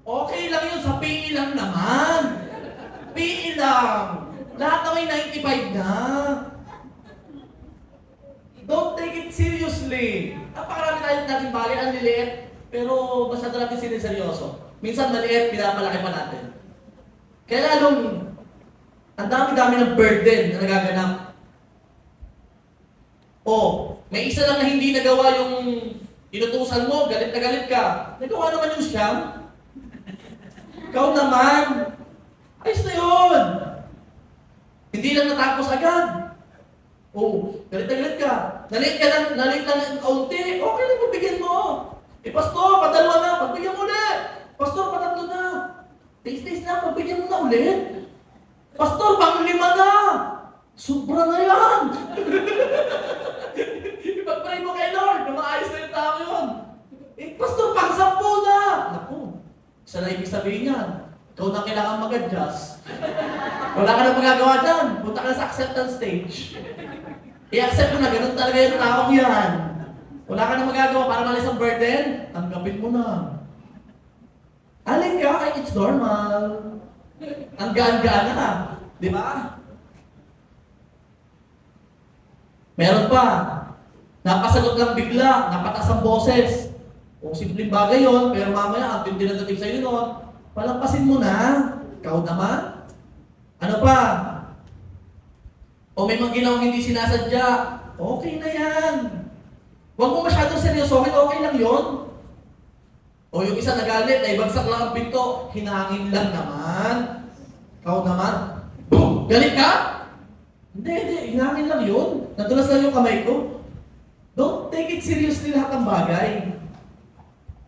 Okay lang yun, sa PE lang naman. PE lang. Lahat na may 95 na. Don't take it seriously. Napakarami tayo natin bagay, ang liliit, pero basta natin siniseryoso. Minsan maliit, pinapalaki pa natin. Kaya lalong, ang dami-dami ng burden na nagaganap. May isa lang na hindi nagawa yung inutusan mo, galit na galit ka. Nagawa naman yung siyam. Ikaw naman. Ayos na yun. Hindi lang natapos agad. Galit na galit ka. Nalit lang ng kaunti. Okay lang, pagbigyan mo. Pastor, padalwa na, pagbigyan mo ulit. Pastor, patatlo na. Taste lang, pagbigyan mo na ulit. Pastor, pang-5 na! Sobra na yan! Ipag-pray mo kay Lord, na maayos na yung tao yun. Eh, Pastor, pang-10 na! Naku, isa na ibig sabihin yan. Ikaw na kailangan mag-adjust. Wala ka na magagawa dyan. Punta ka na sa acceptance stage. I-accept mo na, ganun talaga yung taong yan. Wala ka na magagawa para malis ang burden, tanggapin mo na. Alin ka, ay it's normal. Ang gaan-gaan na. Di ba? Meron pa. Napasagot lang bigla, napatas ang boses. Kung simpleng bagay yun, pero mamaya, ang tindi na dating sa'yo nun, palampasin mo na. Ikaw naman. Ano pa? O may mga ginawang hindi sinasadya. Okay na yan. Huwag mo masyadong seryosohin, okay lang yun. O yung isa nagalit, ay bagsak lang ang pinto, hinangin lang naman. Ikaw naman, boom! Galit ka? Hindi, hinangin lang yun. Nadulas lang yung kamay ko. Don't take it seriously lahat ng bagay.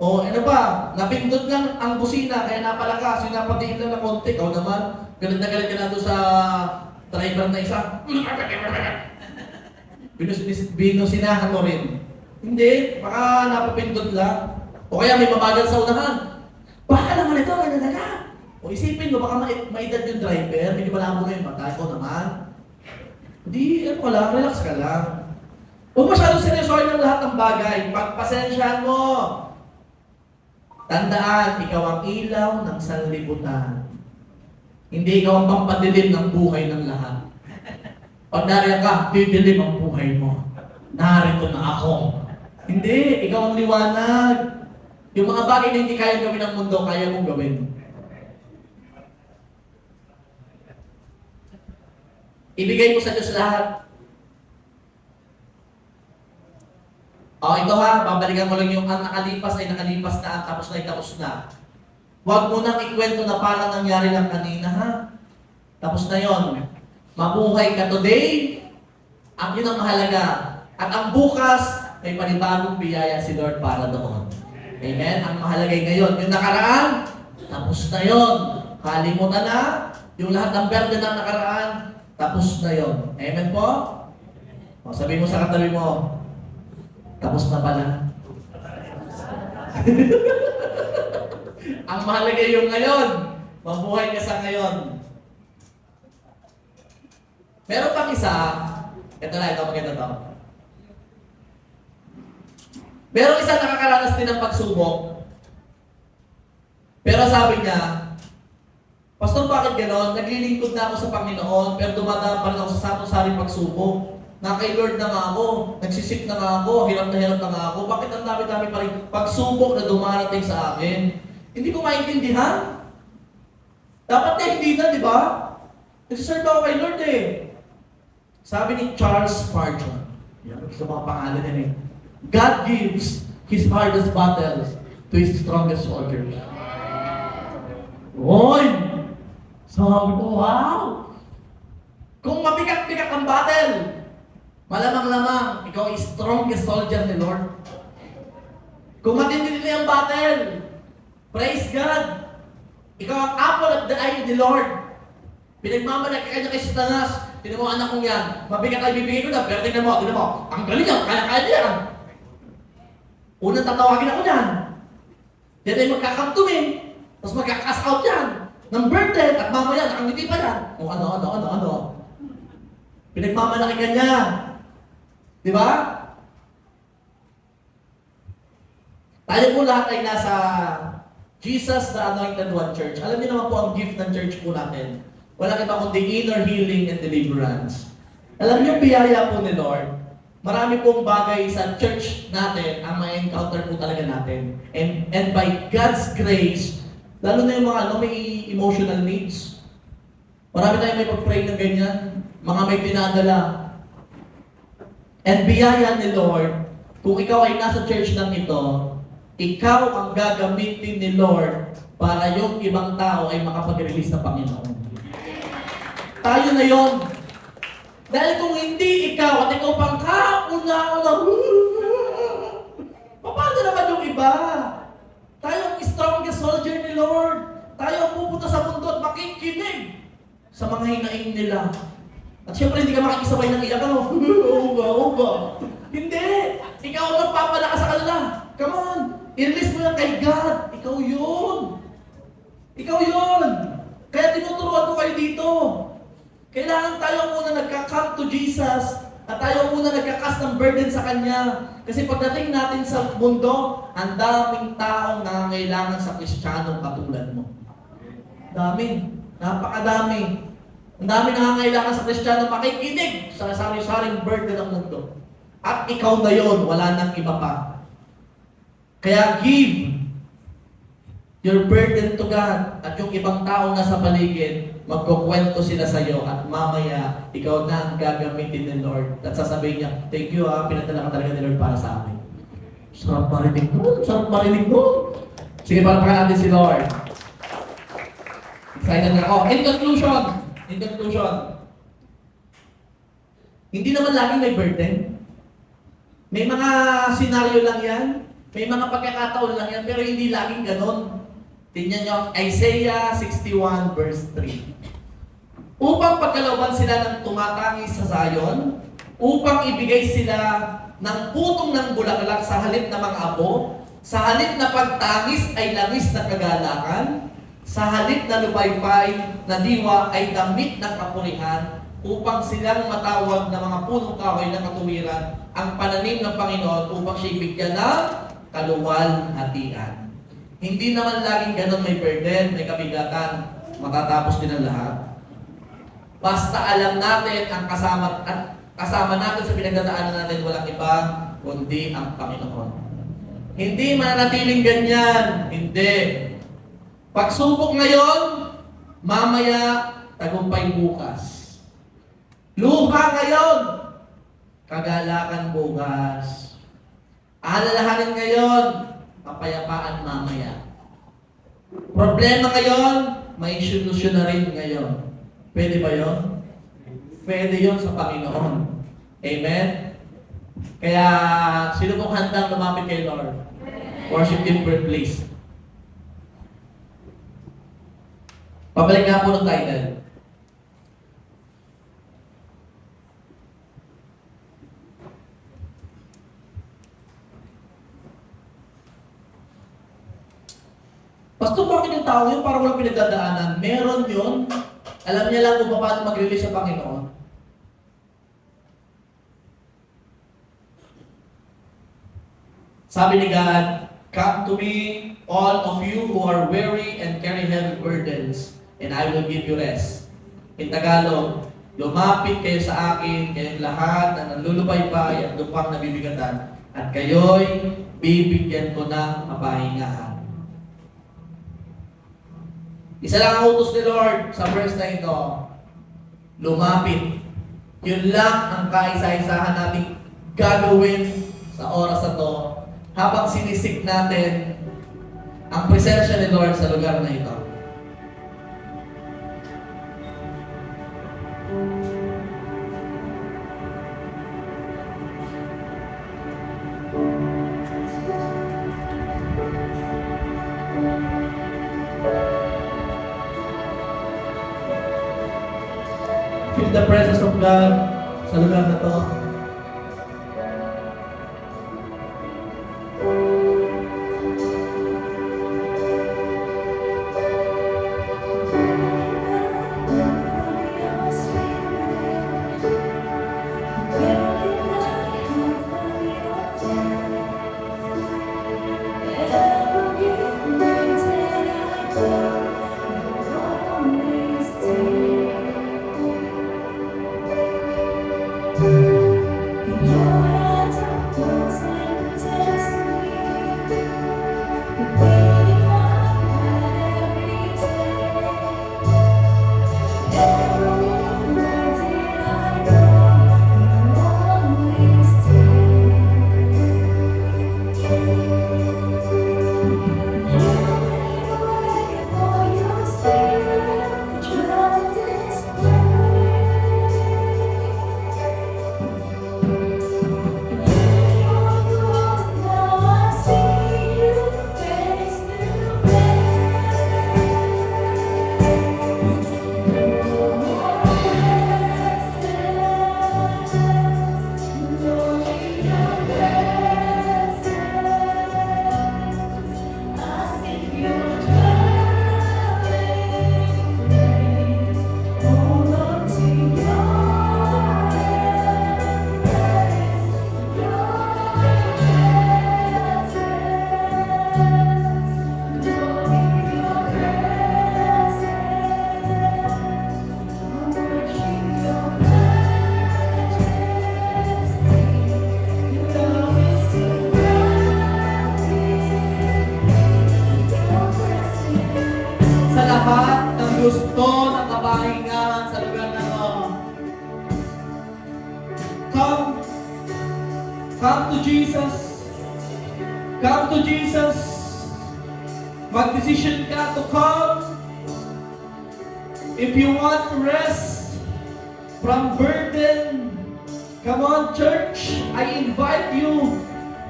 O ano pa, napindot lang ang busina, kaya napalakas, yung napadiin lang na konti. Ikaw naman, galit ka na doon sa driver na isa. Binusinahan mo rin. Hindi, baka napapindot lang. O kaya may mabagal sa unahan. Baka naman ito, nananaga. O isipin mo, baka maedad yung driver, hindi ba mo na yung mata, ikaw naman. Hindi, ano ka lang, relax ka lang. Huwag masyadong seryosohin ng lahat ng bagay. Pagpasensyahan mo. Tandaan, ikaw ang ilaw ng sanlibutan. Hindi ikaw ang pampadilim ng buhay ng lahat. Pag nariyan ka, didilim ang buhay mo. Narito na ako. Hindi, ikaw ang liwanag. Yung mga bagay na hindi kaya gawin ng mundo, kaya mong gawin. Ibigay mo sa Diyos lahat. O ito ha, babalikan mo lang yung ang nakalipas ay nakalipas na, tapos na ay tapos na. Huwag mo nang ikwento na parang nangyari lang kanina ha. Tapos na yon. Mabuhay ka today, ang yun ang mahalaga. At ang bukas, may panibagong biyaya si Lord para doon. Amen? Ang mahalaga ngayon. Yung nakaraan, tapos na yon. Kalimutan na, yung lahat ng berde ng nakaraan, tapos na yon. Amen po? O, sabihin mo sa katabi mo, tapos na pala. Ang mahalaga yung ngayon. Mabuhay ka sa ngayon. Meron pang isa, ito maganda to. Meron isa nakakaranas din ng pagsubok. Pero sabi niya, Pastor, bakit gano'n? Naglilingkod na ako sa Panginoon, pero dumadaan pa rin ako sa samot-saring pagsubok. Kay Lord na nga ako, nagsisik na nga ako, hirap na nga ako. Bakit ang dami-dami pa rin pagsubok na dumarating sa akin? Hindi ko maintindihan. Dapat na hindi na, di ba? Nagsiserve ako kay Lord eh. Sabi ni Charles Spurgeon, yan, sa mga pangalan niya eh, God gives His hardest battles to His strongest soldiers. Oy! Sabi ko, wow! Kung mabigat-bigat ang battle, malamang-lamang, ikaw ay strongest soldier ni Lord. Kung matindi ang battle, praise God! Ikaw ang apple of the eye ni Lord. Pinagmamalaki ka niya kay Satanas. Tinan mo anak kong yan, mabigat ay bibigay ko na, pero tingnan mo, ang galing yan, kaya-kaya niya yan. Unang tatawagin ako niyan. Yan ay magkakamtumi, tapos magkakas out yan, ng burden, at mamaya nakangiti pa yan. O ano. Pinagmamalaki ka niya. Di ba? Tayo po lahat ay nasa Jesus the Anointed One Church. Alam niyo naman po ang gift ng church po natin. Walang iba kundi inner healing and deliverance. Alam niyo, biyaya po ni Lord. Marami pong bagay sa church natin ang ma-encounter po talaga natin. And by God's grace, lalo na yung mga may emotional needs. Marami tayong may pag-pray ng ganyan. Mga may pinadala. And biyaya ni Lord, kung ikaw ay nasa church lang ito, ikaw ang gagamitin ni Lord para yung ibang tao ay makapag-release ng Panginoon. Tayo na yon. Dahil kung hindi ikaw at ikaw pang kauna-una, paano naman yung iba? Tayo ang strongest soldier ni Lord. Tayo ang pupunta sa mundo at makikinig sa mga hinaing nila. At syempre, hindi ka makikisabay ng iyak, ano? Uga. Hindi! Ikaw ang magpapalakas sa kanila. Come on! I-release mo yan kay God. Ikaw yun. Ikaw yun. Kaya tinuturuan ko kayo dito. Kailangan tayo muna nagka-come to Jesus at tayo muna nagka-cast ng burden sa Kanya. Kasi pagdating natin sa mundo, ang daming taong nangangailangan sa Kristiyanong katulad mo. Dami. Napakadami. Ang dami nangangailangan sa Kristiyano makikinig sa sari-saring burden ng mundo. At ikaw na yon, wala nang iba pa. Kaya give your burden to God. At yung ibang tao na sa paligid, magkukwento sila sa iyo at mamaya, ikaw na ang gagamitin ni Lord. At sasabihin niya, thank you pinadala ka talaga ni Lord para sa amin. Sarap marinig mo, sarap marinig mo. Sige, palapakanan natin si Lord. Excited na ako. In conclusion, hindi naman laging may burden. May mga senaryo lang yan, may mga pagkakataon lang yan, pero hindi laging ganon. Tingnan nyo, Isaiah 61 verse 3. Upang pagkalooban sila ng tumatangis sa Zion, upang ibigay sila ng putong ng bulaklak sa halip na mga abo, sa halip na pagtangis ay langis na kagalakan, sa halip na lupaypay na diwa ay damit ng kapurihan, upang silang matawag na mga punong kahoy ng katuwiran, ang pananim ng Panginoon upang siya bigyan ng kaluwalhatian. Hindi naman laging ganun may burden, may kabigatan, matatapos din ang lahat. Basta alam natin ang kasama natin sa pinagdadaanan natin, walang iba kundi ang Panginoon. Hindi mananatiling ganyan, hindi. Pagsubok ngayon, mamaya tagumpay bukas. Luha ngayon, kagalakan bukas. Alalahanin ngayon, kapayapaan mamaya. Problema ngayon, may solusyon na rin ngayon. Pwede ba yun? Pwede yun sa Panginoon. Amen? Kaya, sino pong handang lumapit kay Lord? Worship Him, please. Pabalik nga po ng title. Pastor, bakit yung tao yun parang walang pinagdadaanan? Meron yun. Alam niya lang kung paano mag-release sa Panginoon. Sabi ni God, "Come to me, all of you who are weary and carry heavy burdens, and I will give you rest." In Tagalog, lumapit kayo sa akin, kayong lahat na nanlulupaybay at lupang nabibigatan, at kayo'y bibigyan ko ng kapahingahan. Isa lang ang utos ni Lord sa verse na ito, lumapit. Yun lang ang kaisa-isahan natin gagawin sa oras na to habang sinisik natin ang presensya ni Lord sa lugar na ito. Feel the presence of God sa lugar na to. to Jesus. Come to Jesus. Mag-decision ka to come. If you want rest from burden, come on, church. I invite you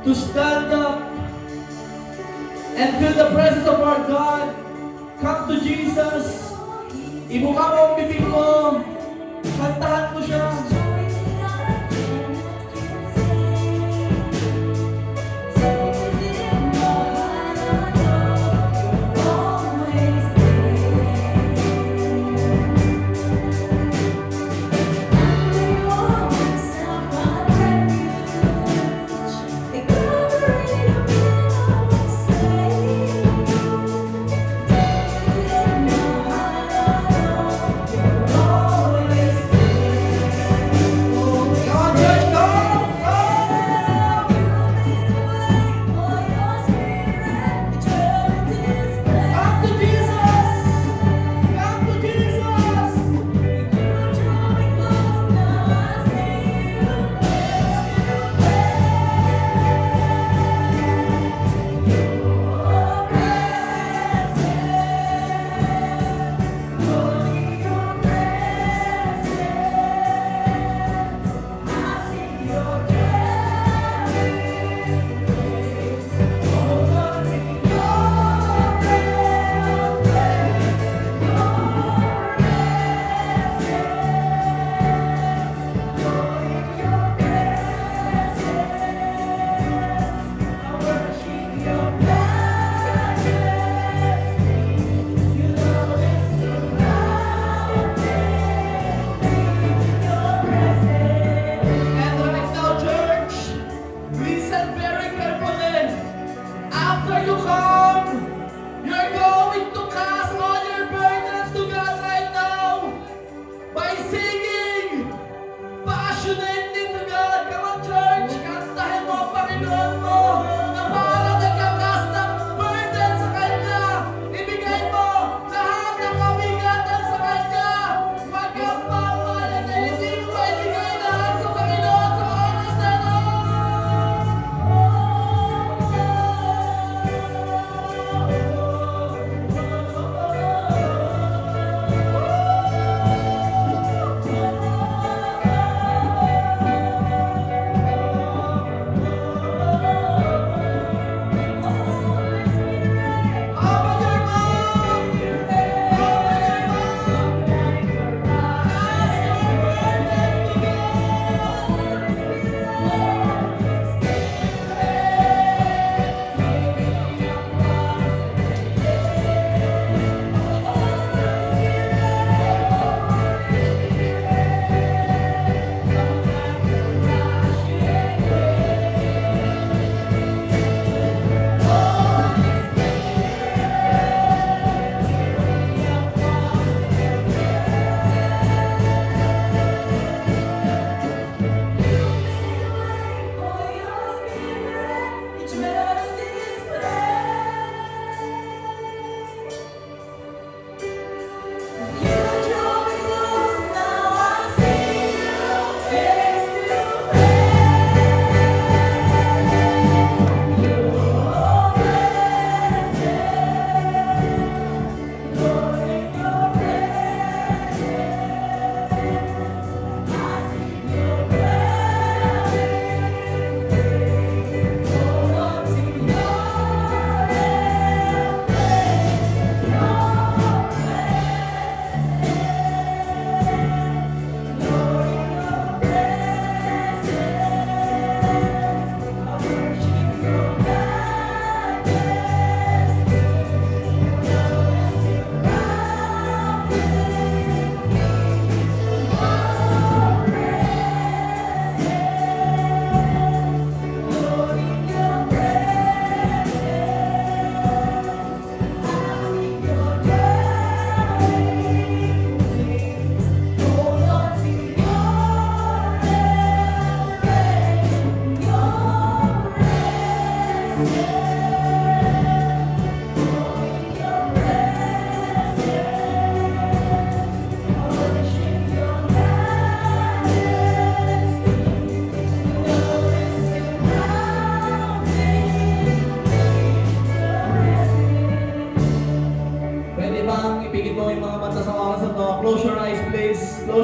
to stand up and feel the presence of our God. Come to Jesus. Ibuka mo ang bibig mo. Kantahan mo siya.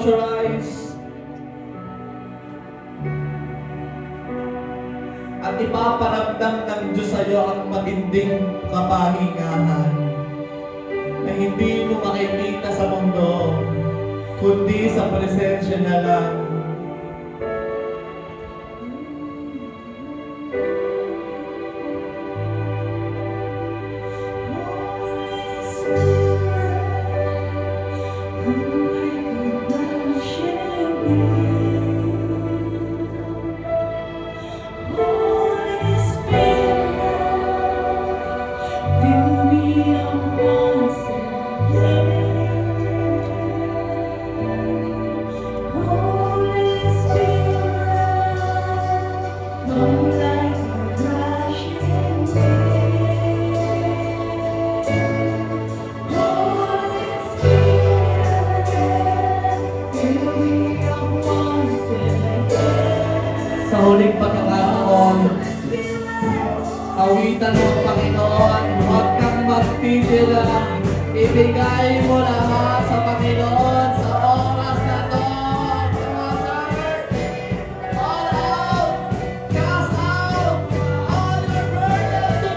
your eyes. At ipaparamdam ng Diyos sa iyo ang matinding kapahingahan na hindi mo makikita sa mundo, kundi sa presensya na lang. Sa huling pagkakataon, awitan mo ang Panginoon, huwag kang magtigil. Ibigay mo lahat sa Panginoon sa oras na to. All out, cast out all your burdens to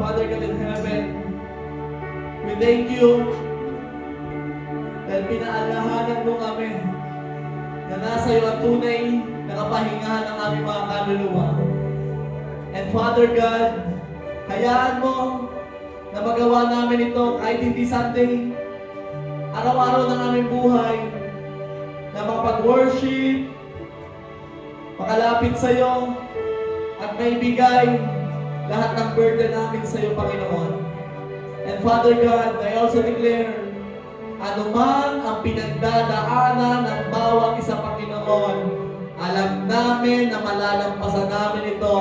Father God in heaven, we thank you dahil pinaalahanan mo kami na nasa iyo ang tunay na kapahingahan ng aming mga kaluluwa. And Father God, hayaan mo na magawa namin ito kahit hindi Sunday, araw-araw ng aming buhay, na makapag-worship, makalapit sa iyo, at maibigay lahat ng burden namin sa iyo, Panginoon. And Father God, I also declare, anuman ang pinagdadaanan ng bawat isa, Panginoon, alam namin na malalampasan namin ito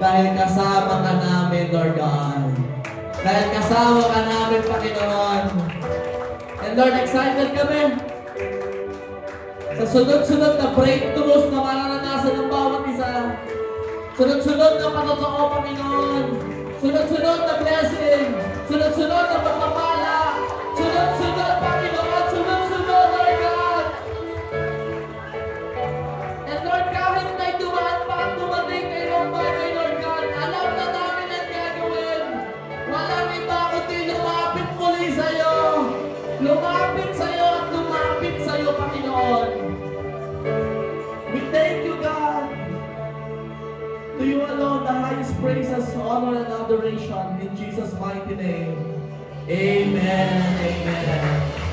dahil kasama ka namin, Lord God. Dahil kasama ka namin, Panginoon. And Lord, excited kami sa sunod-sunod na breakthroughs na mararanasan ng bawat isa. Sunod-sunod na patotoo, Panginoon. Sunod-sunod na blessing. Sunod-sunod na pagpapala. Sunod-sunod, Panginoon. Sunod-sunod, Lord God. And Lord, kahit may dumaan pa at dumating na ibang bagay, Lord God, alam na namin ang gagawin. Walang iba kundi lumapit muli sa iyo. Lumapit sa iyo at lumapit sa iyo, Panginoon. We thank you, God. To you alone, the highest praises, honor, and adoration in Jesus' mighty name. Amen. Amen.